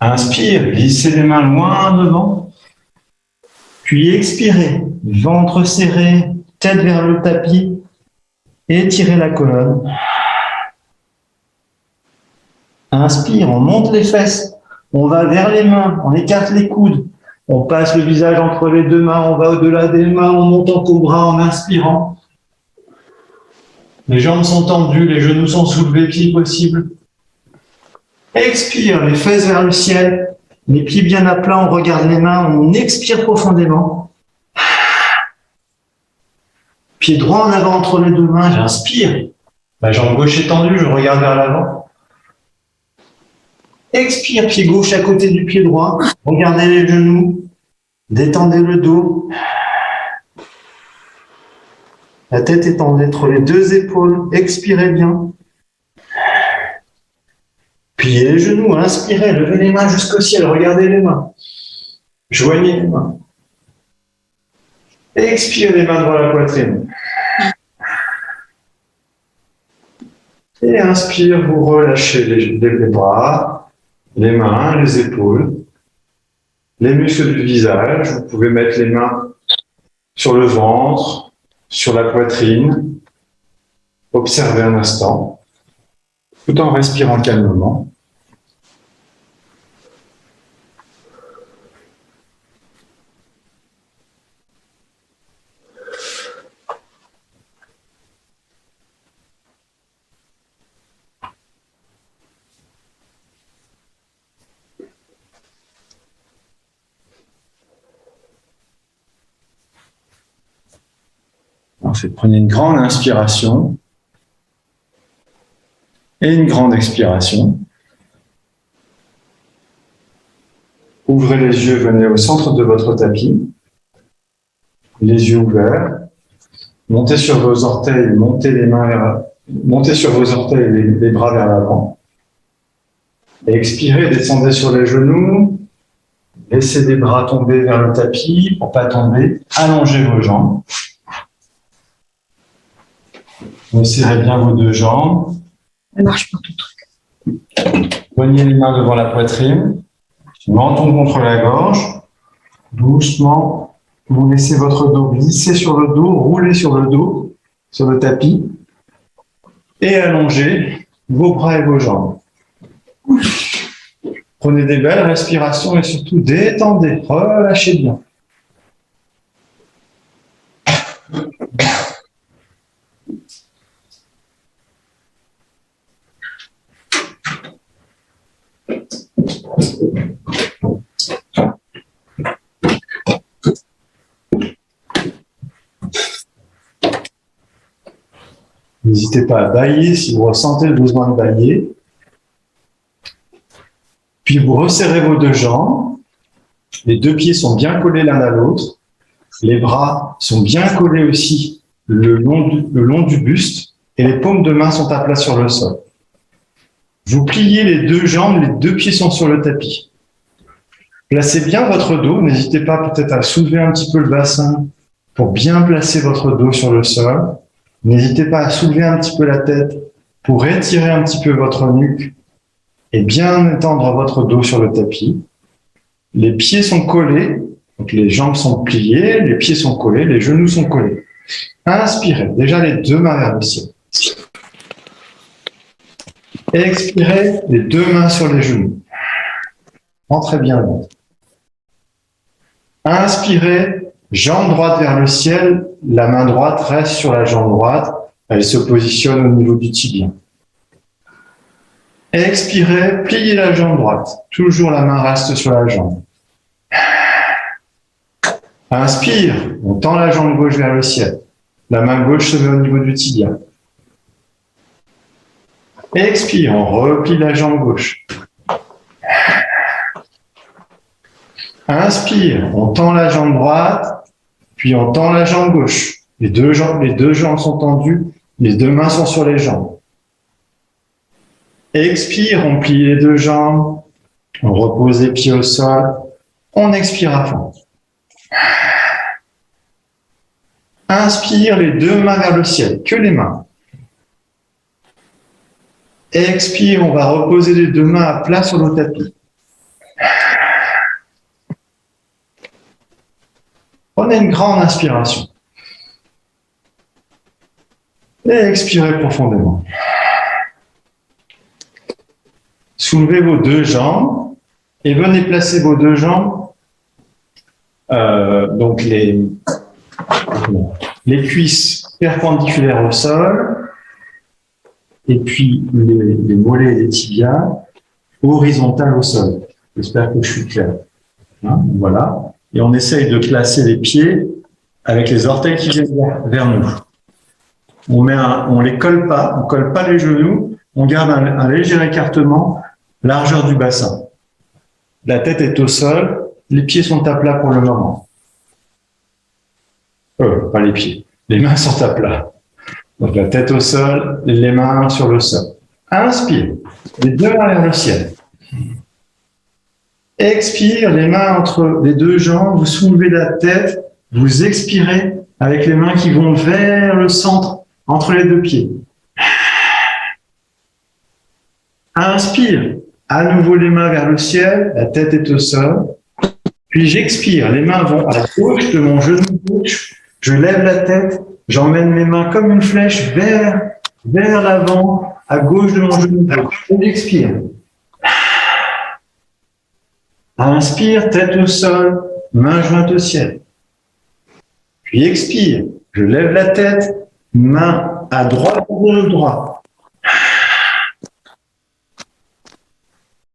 Speaker 1: Inspire, glissez les mains loin devant. Puis expirez, ventre serré, tête vers le tapis, étirez la colonne. Inspire, on monte les fesses, on va vers les mains, on écarte les coudes, on passe le visage entre les 2 mains, on va au-delà des mains, on monte en cobra en inspirant. Les jambes sont tendues, les genoux sont soulevés, pieds possible. Expire, les fesses vers le ciel, les pieds bien à plat, on regarde les mains, on expire profondément. Pied droit en avant entre les 2 mains, j'inspire. La jambe gauche est tendue, je regarde vers l'avant. Expire, pied gauche à côté du pied droit, regardez les genoux, détendez le dos. La tête est tendue entre les 2 épaules, expirez bien. Pliez les genoux, inspirez, levez les mains jusqu'au ciel, regardez les mains. Joignez les mains. Expirez les mains devant la poitrine. Et inspire, vous relâchez les bras, les mains, les épaules, les muscles du visage. Vous pouvez mettre les mains sur le ventre, sur la poitrine. Observez un instant, tout en respirant calmement. Ensuite, prenez une grande inspiration et une grande expiration. Ouvrez les yeux, venez au centre de votre tapis, les yeux ouverts. Montez sur vos orteils, montez sur vos orteils les bras vers l'avant. Expirez, descendez sur les genoux. Laissez les bras tomber vers le tapis pour ne pas tomber. Allongez vos jambes. Vous serrez bien vos 2 jambes.
Speaker 2: Ça marche pas ton truc.
Speaker 1: Joignez les mains devant la poitrine. Menton contre la gorge. Doucement, vous laissez votre dos glisser sur le dos, rouler sur le dos, sur le tapis. Et allongez vos bras et vos jambes. Prenez des belles respirations et surtout détendez, relâchez bien. N'hésitez pas à bâiller si vous ressentez le besoin de bâiller. Puis vous resserrez vos 2 jambes. Les 2 pieds sont bien collés l'un à l'autre. Les bras sont bien collés aussi le long du buste. Et les paumes de main sont à plat sur le sol. Vous pliez les 2 jambes, les 2 pieds sont sur le tapis. Placez bien votre dos. N'hésitez pas peut-être à soulever un petit peu le bassin pour bien placer votre dos sur le sol. N'hésitez pas à soulever un petit peu la tête pour étirer un petit peu votre nuque et bien étendre votre dos sur le tapis. Les pieds sont collés, donc les jambes sont pliées, les pieds sont collés, les genoux sont collés. Inspirez, déjà les 2 mains vers le ciel. Expirez, les 2 mains sur les genoux. Entrez bien le ventre. Inspirez, jambe droite vers le ciel, la main droite reste sur la jambe droite, elle se positionne au niveau du tibia. Expirez, pliez la jambe droite, toujours la main reste sur la jambe. Inspire, on tend la jambe gauche vers le ciel, la main gauche se met au niveau du tibia. Expire, on replie la jambe gauche. Inspire, on tend la jambe droite, puis on tend la jambe gauche. Les deux jambes sont tendues, les deux mains sont sur les jambes. Expire, on plie les deux jambes, on repose les pieds au sol, on expire à fond. Inspire, les deux mains vers le ciel, que les mains. Expire, on va reposer les deux mains à plat sur le tapis. Prenez une grande inspiration. Et expirez profondément. Soulevez vos deux jambes et venez placer vos deux jambes, donc les cuisses perpendiculaires au sol, et puis les mollets et les tibias horizontales au sol. J'espère que je suis clair. Hein, voilà. Et on essaye de placer les pieds avec les orteils qui viennent vers nous. On les colle pas, on colle pas les genoux, on garde un léger écartement, largeur du bassin. La tête est au sol, les pieds sont à plat pour le moment. Pas les pieds, les mains sont à plat. Donc la tête au sol, les mains sur le sol. Inspire, les deux mains vers le ciel. Expire, les mains entre les deux jambes, vous soulevez la tête, vous expirez avec les mains qui vont vers le centre, entre les deux pieds. Inspire, à nouveau les mains vers le ciel, la tête est au sol. Puis j'expire, les mains vont à gauche de mon genou gauche, je lève la tête, j'emmène mes mains comme une flèche vers l'avant, à gauche de mon genou gauche. J'expire. Inspire, tête au sol, main jointe au ciel. Puis expire, je lève la tête, main à droite de genou droit.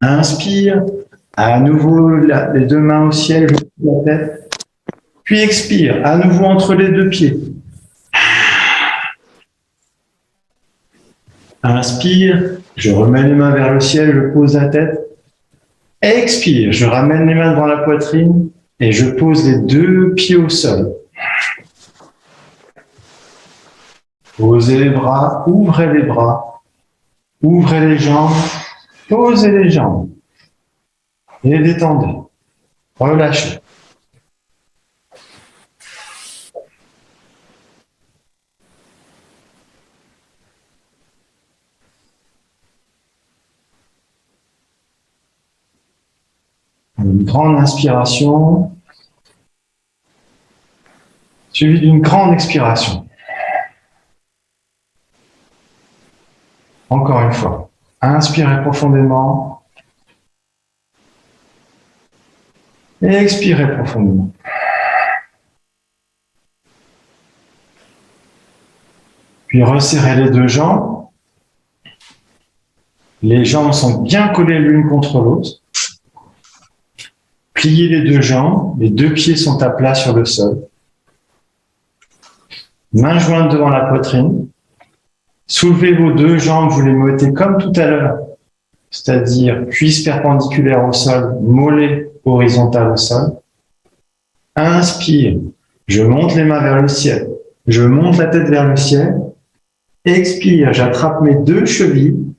Speaker 1: Inspire, à nouveau les deux mains au ciel, je lève la tête. Puis expire, à nouveau entre les deux pieds. Inspire, je remets les mains vers le ciel, je pose la tête. Expire, je ramène les mains devant la poitrine et je pose les deux pieds au sol. Posez les bras, ouvrez les jambes, posez les jambes et détendez. Relâchez. Une grande inspiration, suivie d'une grande expiration. Encore une fois, inspirez profondément et expirez profondément. Puis resserrez les deux jambes. Les jambes sont bien collées l'une contre l'autre. Pliez les deux jambes, les deux pieds sont à plat sur le sol. Mains jointes devant la poitrine. Soulevez vos deux jambes, vous les mettez comme tout à l'heure, c'est-à-dire cuisses perpendiculaires au sol, mollets horizontales au sol. Inspire, je monte les mains vers le ciel, je monte la tête vers le ciel. Expire, j'attrape mes deux chevilles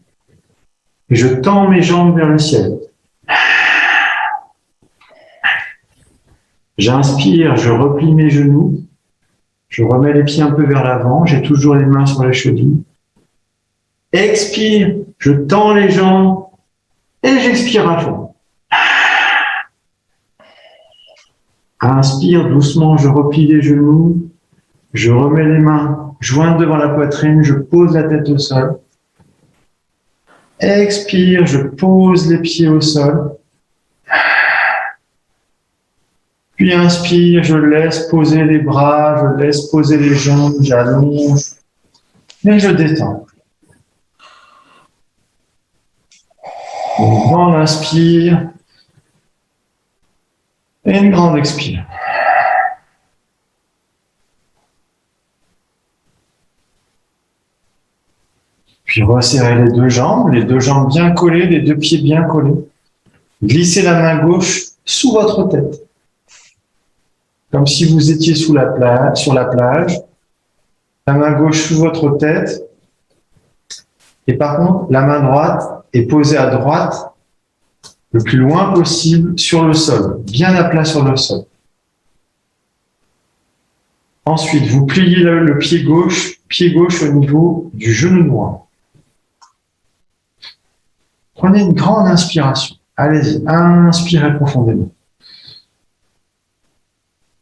Speaker 1: et je tends mes jambes vers le ciel. J'inspire, je replie mes genoux, je remets les pieds un peu vers l'avant, j'ai toujours les mains sur les chevilles. Expire, je tends les jambes et j'expire à fond. Inspire, doucement, je replie les genoux, je remets les mains jointes devant la poitrine, je pose la tête au sol. Expire, je pose les pieds au sol. Puis inspire, je laisse poser les bras, je laisse poser les jambes, j'allonge et je détends. Une grande inspire et une grande expire. Puis Puis resserrez les deux jambes bien collées, les deux pieds bien collés. Glissez la main gauche sous votre tête, comme si vous étiez sur la plage. La main gauche sous votre tête. Et par contre, la main droite est posée à droite, le plus loin possible sur le sol, bien à plat sur le sol. Ensuite, vous pliez le pied gauche au niveau du genou droit. Prenez une grande inspiration. Allez-y, inspirez profondément.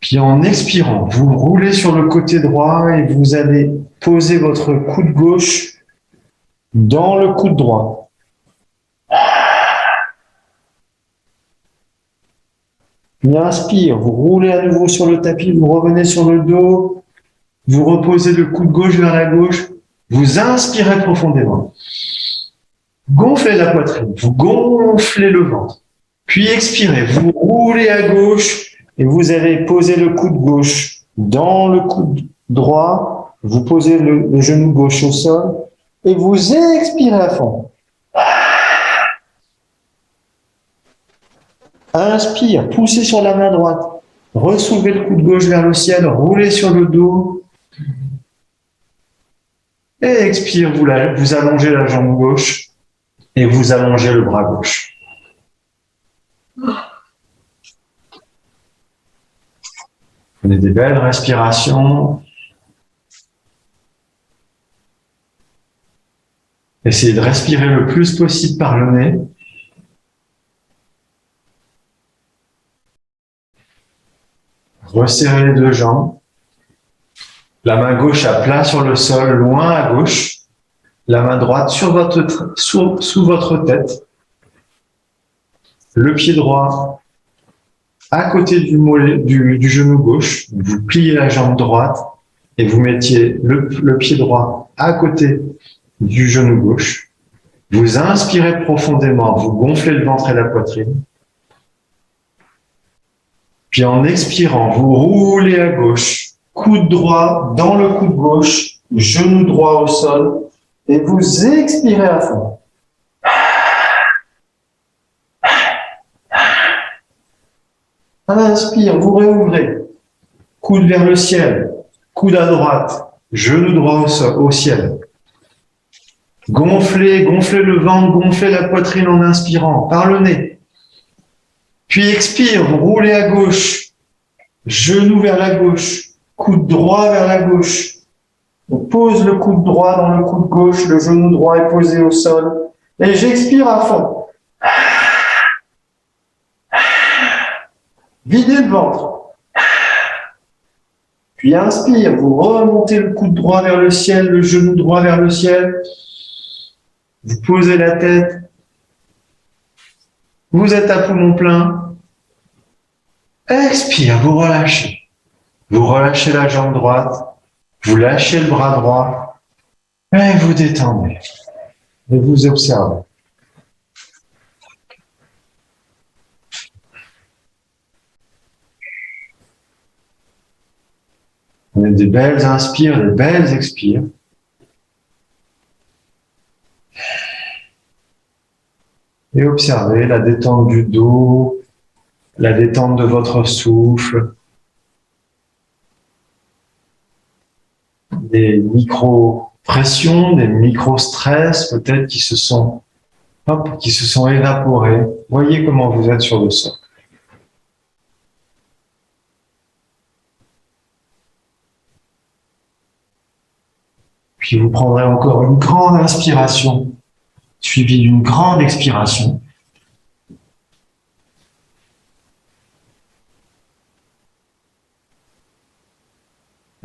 Speaker 1: Puis en expirant, vous roulez sur le côté droit et vous allez poser votre coude gauche dans le coude droit. Puis inspire, vous roulez à nouveau sur le tapis, vous revenez sur le dos, vous reposez le coude gauche vers la gauche, vous inspirez profondément. Gonflez la poitrine, vous gonflez le ventre. Puis expirez, vous roulez à gauche et vous allez poser le coude gauche dans le coude droit, vous posez le genou gauche au sol et vous expirez à fond. Inspire, poussez sur la main droite, ressoulevez le coude gauche vers le ciel, roulez sur le dos. Et expire, vous allongez la jambe gauche et vous allongez le bras gauche. Prenez des belles respirations. Essayez de respirer le plus possible par le nez. Resserrez les deux jambes. La main gauche à plat sur le sol, loin à gauche. La main droite sous votre tête. Le pied droit à côté du genou gauche. Vous pliez la jambe droite et vous mettiez le pied droit à côté du genou gauche. Vous inspirez profondément, vous gonflez le ventre et la poitrine. Puis en expirant, vous roulez à gauche, coude droit dans le coude gauche, genou droit au sol, et vous expirez à fond. Inspire, vous réouvrez, coude vers le ciel, coude à droite, genou droit au ciel. Gonflez le ventre, gonflez la poitrine en inspirant par le nez. Puis expire, vous roulez à gauche, genou vers la gauche, coude droit vers la gauche. On pose le coude droit dans le coude gauche, le genou droit est posé au sol. Et j'expire à fond. Videz le ventre. Puis inspire, vous remontez le coude droit vers le ciel, le genou droit vers le ciel. Vous posez la tête. Vous êtes à poumon plein. Expire, vous relâchez. Vous relâchez la jambe droite. Vous lâchez le bras droit. Et vous détendez. Et vous observez. On a des belles inspires, des belles expires. Et observez la détente du dos, la détente de votre souffle, des micro-pressions, des micro-stress peut-être qui se sont évaporés. Voyez comment vous êtes sur le sol. Puis vous prendrez encore une grande inspiration, suivie d'une grande expiration.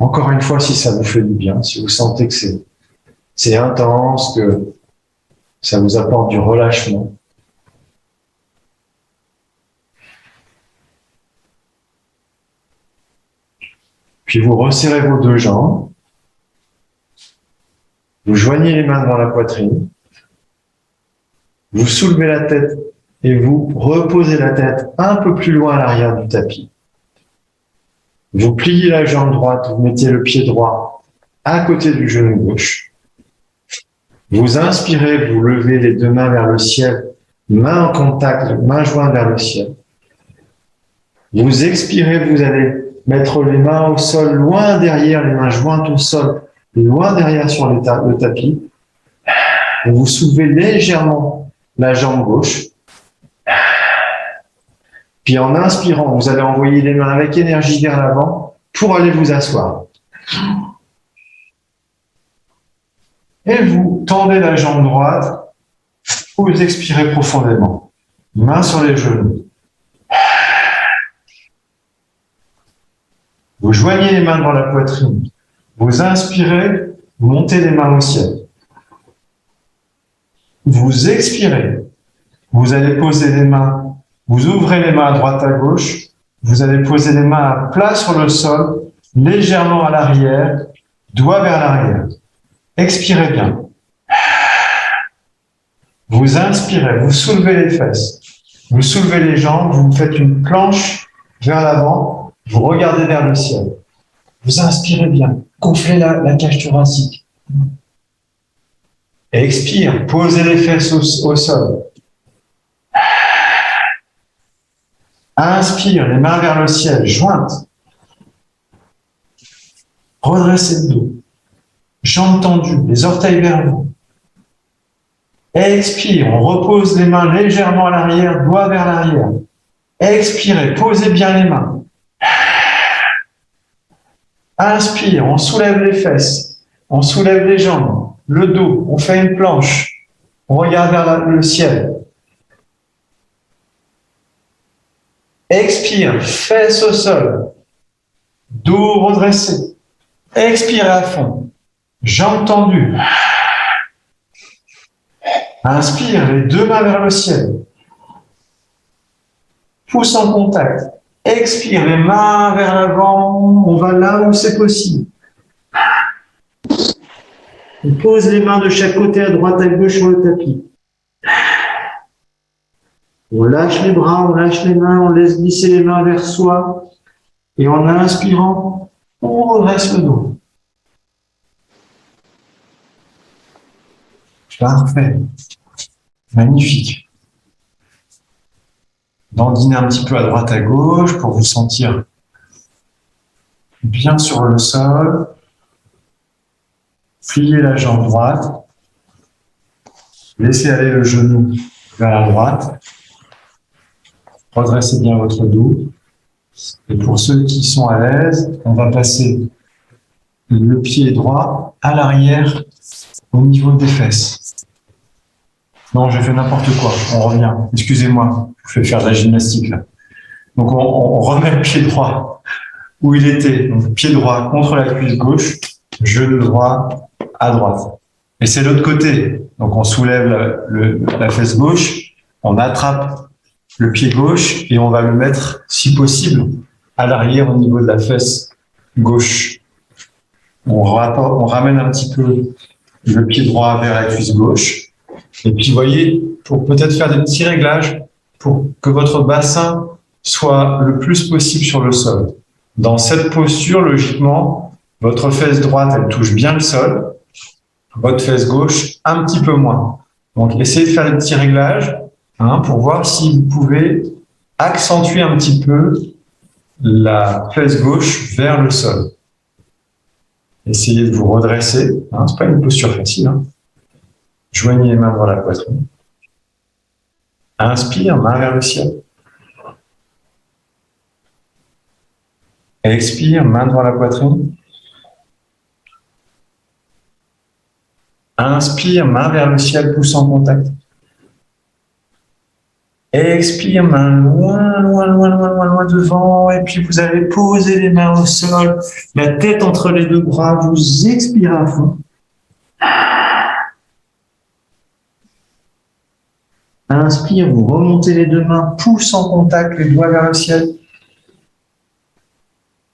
Speaker 1: Encore une fois, si ça vous fait du bien, si vous sentez que c'est intense, que ça vous apporte du relâchement. Puis vous resserrez vos deux jambes. Vous joignez les mains dans la poitrine. Vous soulevez la tête et vous reposez la tête un peu plus loin à l'arrière du tapis. Vous pliez la jambe droite, vous mettez le pied droit à côté du genou gauche. Vous inspirez, vous levez les deux mains vers le ciel, main en contact, main jointe vers le ciel. Vous expirez, vous allez mettre les mains au sol, loin derrière, les mains jointes au sol, loin derrière sur le tapis. Vous soulevez légèrement la jambe gauche. Puis en inspirant, vous allez envoyer les mains avec énergie vers l'avant pour aller vous asseoir. Et vous tendez la jambe droite, vous expirez profondément. Main sur les genoux. Vous joignez les mains devant la poitrine. Vous inspirez, vous montez les mains au ciel. Vous expirez. Vous allez poser les mains, vous ouvrez les mains à droite à gauche. Vous allez poser les mains à plat sur le sol, légèrement à l'arrière, doigts vers l'arrière. Expirez bien. Vous inspirez, vous soulevez les fesses, vous soulevez les jambes, vous faites une planche vers l'avant, vous regardez vers le ciel. Vous inspirez bien, gonflez la cage thoracique. Expire, posez les fesses au sol. Inspire, les mains vers le ciel, jointes. Redressez le dos. Jambes tendues, les orteils vers vous. Expire, on repose les mains légèrement à l'arrière, doigts vers l'arrière. Expirez, posez bien les mains. Inspire, on soulève les fesses, on soulève les jambes, le dos, on fait une planche, on regarde vers le ciel. Expire, fesses au sol, dos redressé. Expire à fond, jambes tendues. Inspire, les deux mains vers le ciel. Pouce en contact. Expire, les mains vers l'avant. On va là où c'est possible. On pose les mains de chaque côté, à droite, à gauche sur le tapis. On lâche les bras, on lâche les mains, on laisse glisser les mains vers soi. Et en inspirant, on redresse le dos. Parfait. Magnifique. Dandinez un petit peu à droite à gauche pour vous sentir bien sur le sol. Pliez la jambe droite. Laissez aller le genou vers la droite. Redressez bien votre dos. Et pour ceux qui sont à l'aise, on va passer le pied droit à l'arrière au niveau des fesses. Non, j'ai fait n'importe quoi. On revient. Excusez-moi, je vais faire de la gymnastique là. Donc on remet le pied droit où il était. Donc pied droit contre la cuisse gauche, genou droit à droite. Et c'est l'autre côté. Donc on soulève la fesse gauche, on attrape le pied gauche et on va le mettre, si possible, à l'arrière au niveau de la fesse gauche. On ramène un petit peu le pied droit vers la cuisse gauche. Et puis, vous voyez, pour peut-être faire des petits réglages pour que votre bassin soit le plus possible sur le sol. Dans cette posture, logiquement, votre fesse droite, elle touche bien le sol. Votre fesse gauche, un petit peu moins. Donc, essayez de faire des petits réglages pour voir si vous pouvez accentuer un petit peu la fesse gauche vers le sol. Essayez de vous redresser. C'est pas une posture facile. Joignez les mains dans la poitrine. Inspire, main vers le ciel. Expire, main devant la poitrine. Inspire, main vers le ciel, pouce en contact. Expire, main loin, loin, loin, loin, loin, loin devant. Et puis vous allez poser les mains au sol, la tête entre les deux bras. Vous expirez à fond. Inspire, vous remontez les deux mains, pouce en contact, les doigts vers le ciel.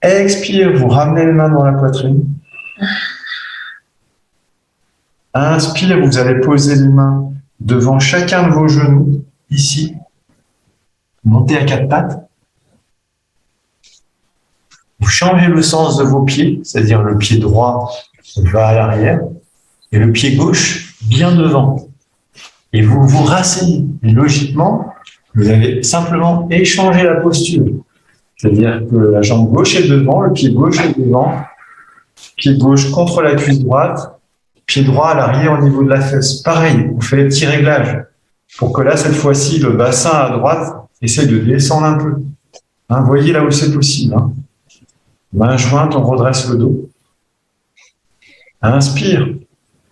Speaker 1: Expire, vous ramenez les mains dans la poitrine. Inspire, vous allez poser les mains devant chacun de vos genoux, ici. Montez à quatre pattes. Vous changez le sens de vos pieds, c'est-à-dire le pied droit va à l'arrière et le pied gauche bien devant. Et vous vous rasseyez. Et logiquement, vous avez simplement échangé la posture. C'est-à-dire que la jambe gauche est devant, le pied gauche est devant, pied gauche contre la cuisse droite, pied droit à l'arrière au niveau de la fesse. Pareil, vous faites des petits réglages pour que là, cette fois-ci, le bassin à droite essaie de descendre un peu. Hein, voyez là où c'est possible. Hein. Main jointe, on redresse le dos. Inspire,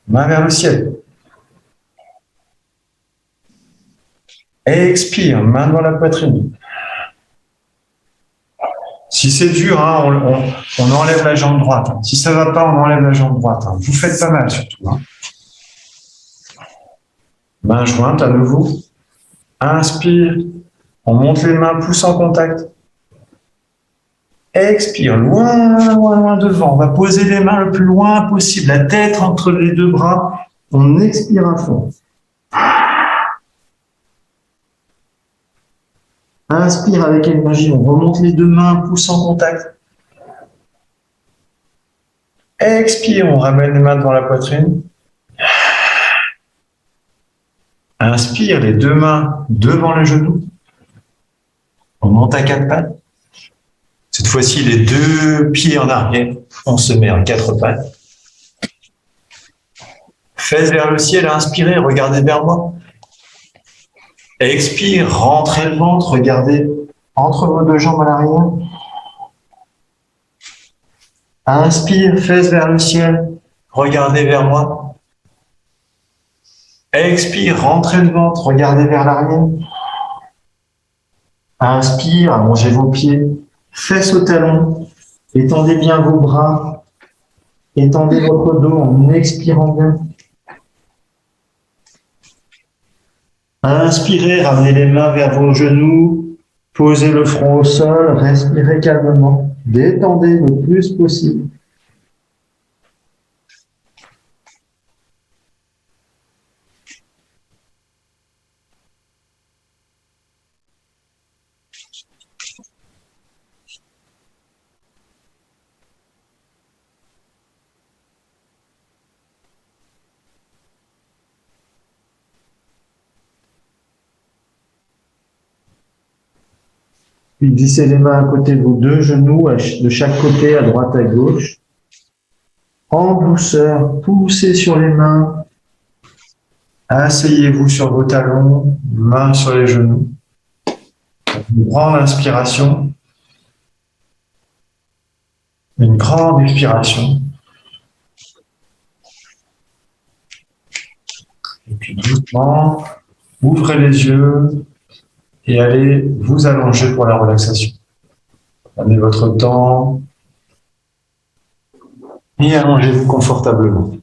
Speaker 1: main vers le ciel. Expire, main dans la poitrine. Si c'est dur, hein, on enlève la jambe droite. Si ça ne va pas, on enlève la jambe droite. Hein. Vous faites pas mal surtout. Hein. Main jointe à nouveau. Inspire. On monte les mains, pouce en contact. Expire, loin, loin, loin devant. On va poser les mains le plus loin possible. La tête entre les deux bras. On expire à fond. Inspire avec énergie, on remonte les deux mains, pouce en contact. Expire, on ramène les mains devant la poitrine. Inspire, les deux mains devant les genoux. On monte à quatre pattes. Cette fois-ci, les deux pieds en arrière. On se met en quatre pattes. Fesses vers le ciel, inspirez, regardez vers moi. Expire, rentrez le ventre, regardez entre vos deux jambes à l'arrière. Inspire, fesses vers le ciel, regardez vers moi. Expire, rentrez le ventre, regardez vers l'arrière. Inspire, allongez vos pieds, fesses au talon, étendez bien vos bras, étendez votre dos en expirant bien. Inspirez, ramenez les mains vers vos genoux, posez le front au sol, respirez calmement, détendez le plus possible. Puis glissez les mains à côté de vos deux genoux, de chaque côté, à droite, à gauche. En douceur, poussez sur les mains. Asseyez-vous sur vos talons, mains sur les genoux. Une grande inspiration. Une grande expiration. Et puis doucement, ouvrez les yeux et allez vous allonger pour la relaxation. Prenez votre temps et allongez-vous confortablement.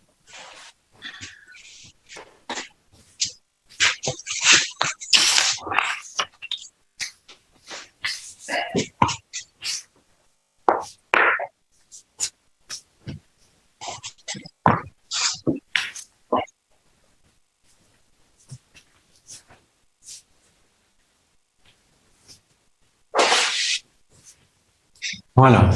Speaker 1: Voilà.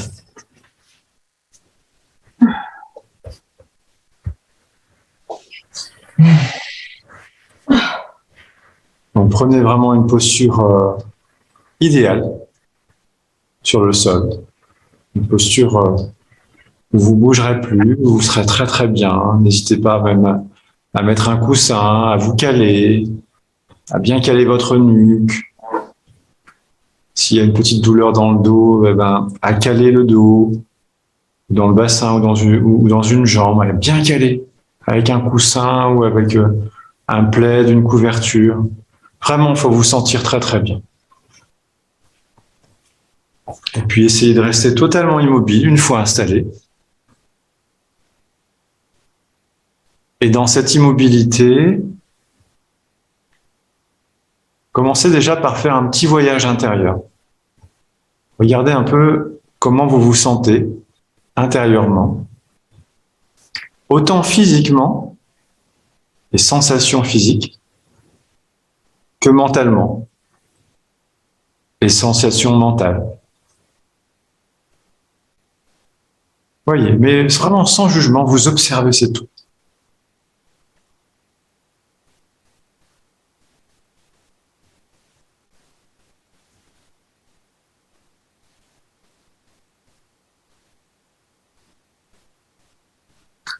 Speaker 1: Donc prenez vraiment une posture idéale sur le sol. Une posture où vous ne bougerez plus, où vous serez très très bien. N'hésitez pas même à mettre un coussin, à vous caler, à bien caler votre nuque. S'il y a une petite douleur dans le dos, à caler le dos, dans le bassin ou dans une jambe, à bien caler, avec un coussin ou avec un plaid, une couverture. Vraiment, il faut vous sentir très très bien. Et puis essayez de rester totalement immobile une fois installé. Et dans cette immobilité, commencez déjà par faire un petit voyage intérieur. Regardez un peu comment vous vous sentez intérieurement. Autant physiquement, les sensations physiques, que mentalement, les sensations mentales. Voyez, mais vraiment sans jugement, vous observez, c'est tout.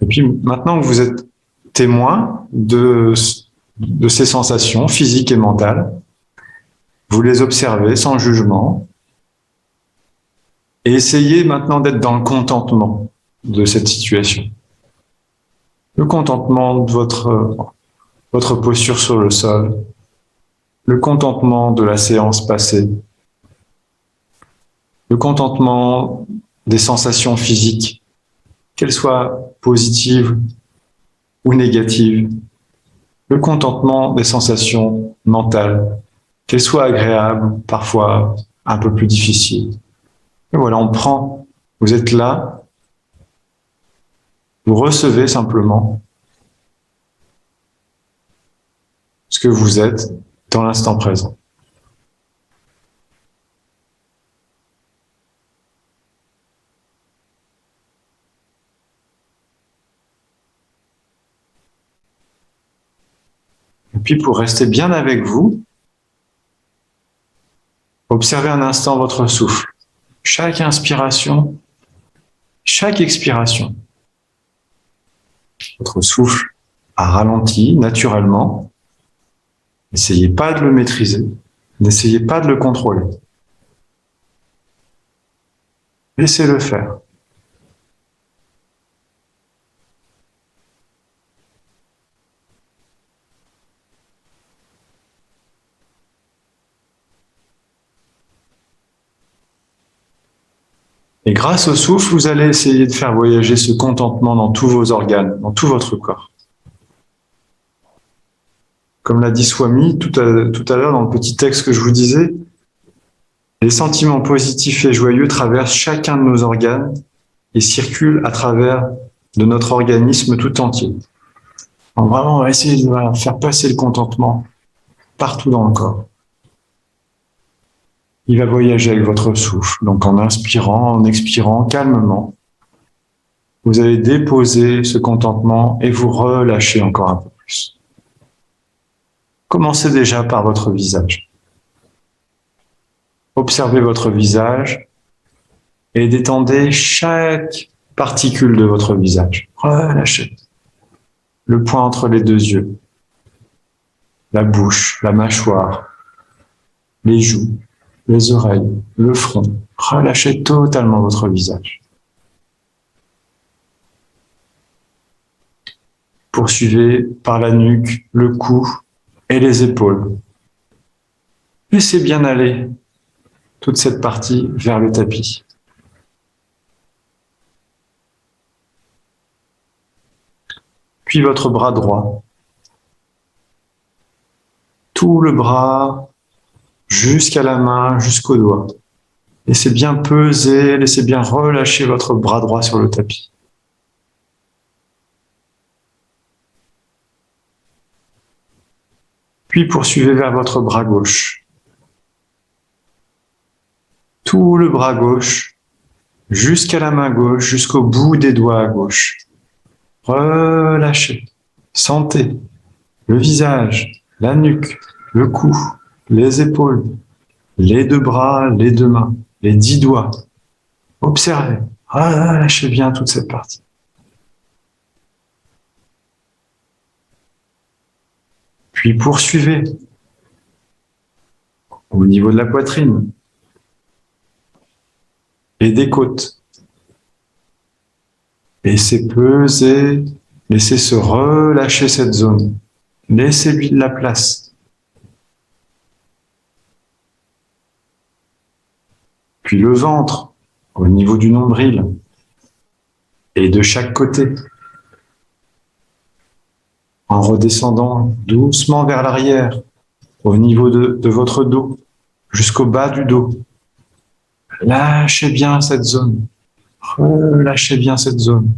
Speaker 1: Et puis maintenant que vous êtes témoin de ces sensations physiques et mentales, vous les observez sans jugement et essayez maintenant d'être dans le contentement de cette situation. Le contentement de votre posture sur le sol, le contentement de la séance passée, le contentement des sensations physiques, qu'elles soient positives ou négatives, le contentement des sensations mentales, qu'elles soient agréables, parfois un peu plus difficiles. Et voilà, on prend, vous êtes là, vous recevez simplement ce que vous êtes dans l'instant présent. Et puis pour rester bien avec vous, observez un instant votre souffle. Chaque inspiration, chaque expiration. Votre souffle a ralenti naturellement. N'essayez pas de le maîtriser. N'essayez pas de le contrôler. Laissez-le faire. Et grâce au souffle, vous allez essayer de faire voyager ce contentement dans tous vos organes, dans tout votre corps. Comme l'a dit Swami tout à l'heure dans le petit texte que je vous disais, les sentiments positifs et joyeux traversent chacun de nos organes et circulent à travers de notre organisme tout entier. Donc vraiment, on va essayer de faire passer le contentement partout dans le corps. Il va voyager avec votre souffle. Donc en inspirant, en expirant calmement, vous allez déposer ce contentement et vous relâcher encore un peu plus. Commencez déjà par votre visage. Observez votre visage et détendez chaque particule de votre visage. Relâchez. Le point entre les deux yeux, la bouche, la mâchoire, les joues, les oreilles, le front. Relâchez totalement votre visage. Poursuivez par la nuque, le cou et les épaules. Laissez bien aller toute cette partie vers le tapis. Puis votre bras droit. Tout le bras jusqu'à la main, jusqu'au doigt. Laissez bien peser, laissez bien relâcher votre bras droit sur le tapis. Puis poursuivez vers votre bras gauche. Tout le bras gauche, jusqu'à la main gauche, jusqu'au bout des doigts à gauche. Relâchez. Sentez le visage, la nuque, le cou, les épaules, les deux bras, les deux mains, les 10 doigts. Observez. Relâchez bien toute cette partie. Puis poursuivez au niveau de la poitrine et des côtes. Laissez peser, laissez se relâcher cette zone. Laissez-lui de la place. Puis le ventre au niveau du nombril et de chaque côté. En redescendant doucement vers l'arrière, au niveau de votre dos, jusqu'au bas du dos. Lâchez bien cette zone. Relâchez bien cette zone.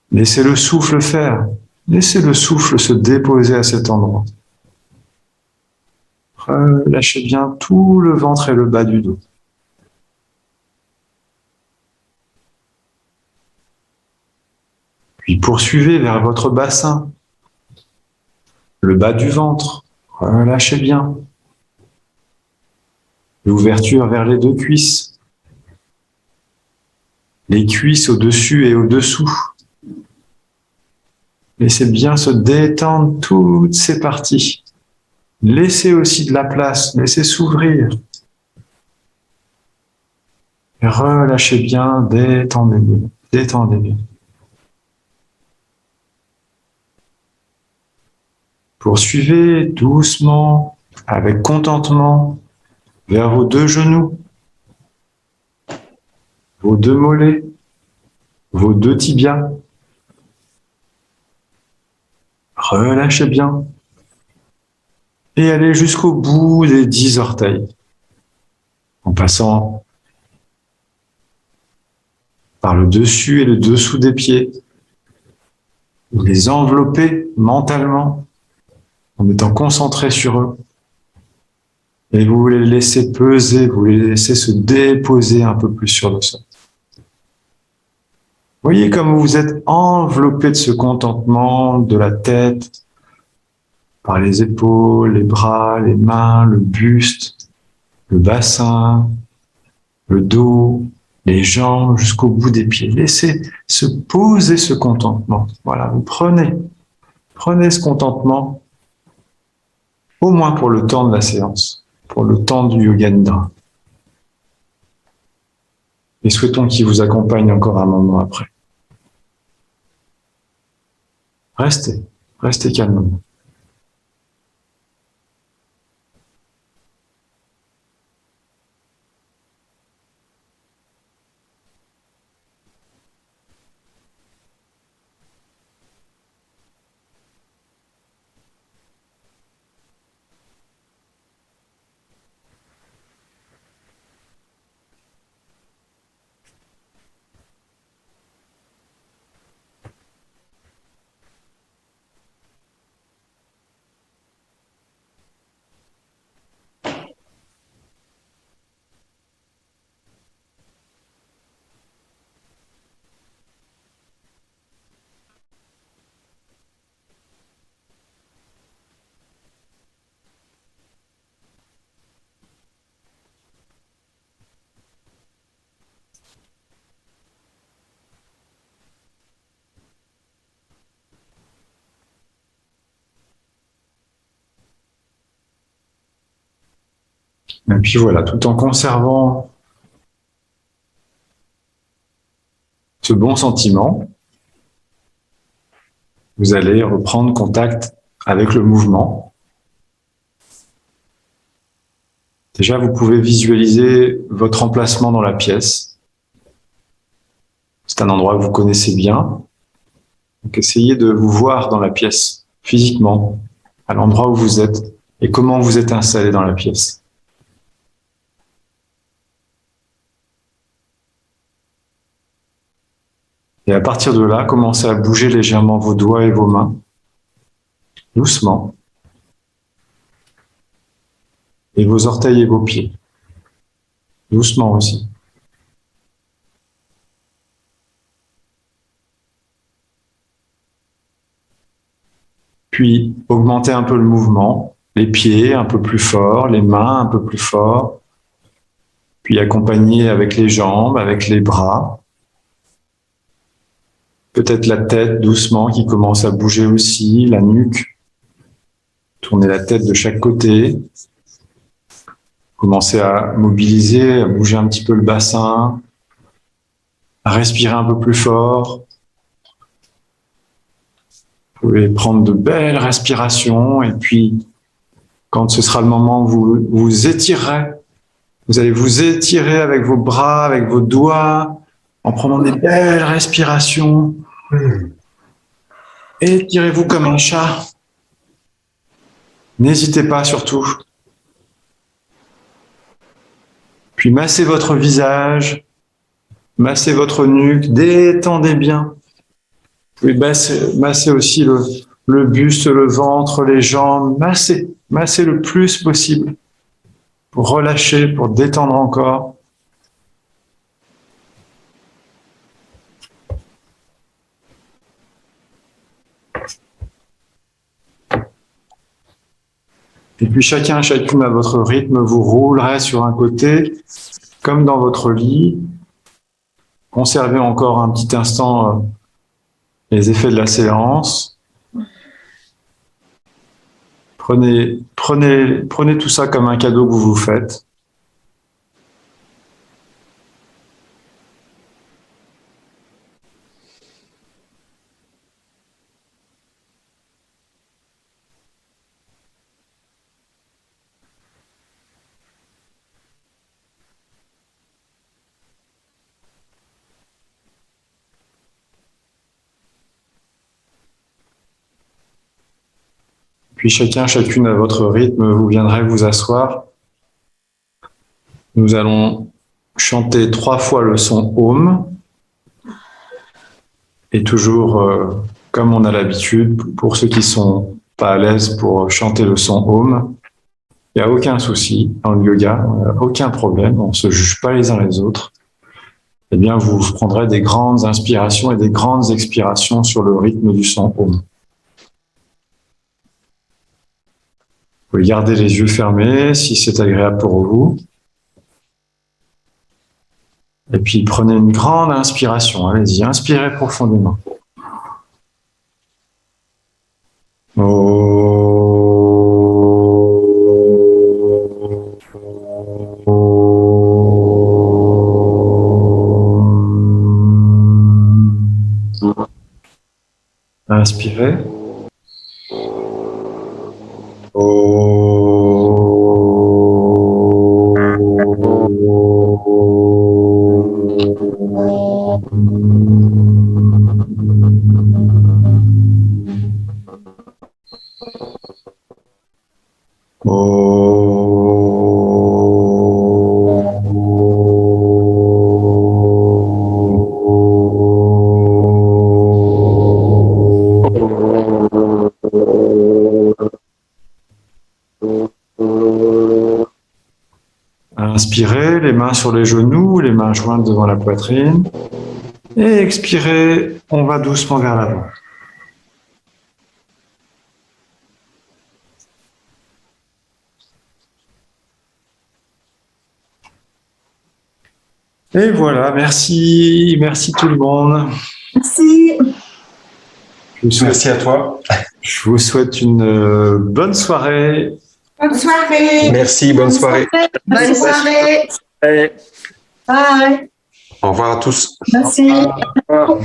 Speaker 1: Laissez le souffle faire. Laissez le souffle se déposer à cet endroit. Relâchez bien tout le ventre et le bas du dos. Puis poursuivez vers votre bassin, le bas du ventre, relâchez bien. L'ouverture vers les deux cuisses. les cuisses au-dessus et au-dessous. Laissez bien se détendre toutes ces parties. Laissez aussi de la place, laissez s'ouvrir. Et relâchez bien, détendez bien, détendez bien. Poursuivez doucement, avec contentement, vers vos deux genoux, vos deux mollets, vos deux tibias. Relâchez bien. Et allez jusqu'au bout des 10 orteils, en passant par le dessus et le dessous des pieds. Vous les enveloppez mentalement, en étant concentré sur eux. Et vous les laissez peser, vous les laissez se déposer un peu plus sur le sol. Voyez comme vous êtes enveloppé de ce contentement de la tête, par les épaules, les bras, les mains, le buste, le bassin, le dos, les jambes jusqu'au bout des pieds. Laissez se poser ce contentement. Voilà, vous prenez ce contentement au moins pour le temps de la séance, pour le temps du Yoga Nidra. Et souhaitons qu'il vous accompagne encore un moment après. Restez calmement. Et puis voilà, tout en conservant ce bon sentiment, vous allez reprendre contact avec le mouvement. Déjà, vous pouvez visualiser votre emplacement dans la pièce. C'est un endroit que vous connaissez bien. Donc, essayez de vous voir dans la pièce, physiquement, à l'endroit où vous êtes et comment vous êtes installé dans la pièce. Et à partir de là, commencez à bouger légèrement vos doigts et vos mains, doucement, et vos orteils et vos pieds, doucement aussi. Puis, augmentez un peu le mouvement, les pieds un peu plus fort, les mains un peu plus fort, puis accompagnez avec les jambes, avec les bras. Peut-être la tête doucement qui commence à bouger aussi, la nuque. Tournez la tête de chaque côté. Commencez à mobiliser, à bouger un petit peu le bassin, à respirer un peu plus fort. Vous pouvez prendre de belles respirations et puis, quand ce sera le moment, vous étirerez. Vous allez vous étirer avec vos bras, avec vos doigts, en prenant des belles respirations. Étirez-vous comme un chat. N'hésitez pas surtout. Puis massez votre visage, massez votre nuque, détendez bien. Vous pouvez masser aussi le buste, le ventre, les jambes. Massez le plus possible pour relâcher, pour détendre encore. Et puis chacun, chacune à votre rythme, vous roulerez sur un côté, comme dans votre lit, conservez encore un petit instant les effets de la séance. Prenez tout ça comme un cadeau que vous vous faites. Puis chacune à votre rythme, vous viendrez vous asseoir. Nous allons chanter 3 fois le son Om. Et toujours, comme on a l'habitude, pour ceux qui sont pas à l'aise pour chanter le son Om, il n'y a aucun souci dans le yoga, aucun problème, on ne se juge pas les uns les autres. Eh bien, vous prendrez des grandes inspirations et des grandes expirations sur le rythme du son Om. Vous pouvez garder les yeux fermés si c'est agréable pour vous. Et puis prenez une grande inspiration. Allez-y, inspirez profondément. Inspirez. Inspirez, les mains sur les genoux, les mains jointes devant la poitrine. Et expirez, on va doucement vers l'avant. Et voilà, merci tout le monde.
Speaker 2: Merci.
Speaker 3: Merci à toi.
Speaker 1: Je vous souhaite une bonne soirée.
Speaker 2: Bonne soirée.
Speaker 3: Merci, bonne soirée.
Speaker 2: Bonne soirée. Bye.
Speaker 3: Au revoir à tous.
Speaker 2: Merci.
Speaker 1: Alors,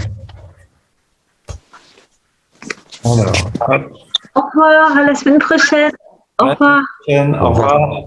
Speaker 1: hop.
Speaker 4: Au revoir, à la semaine prochaine. Au revoir.
Speaker 1: Au revoir.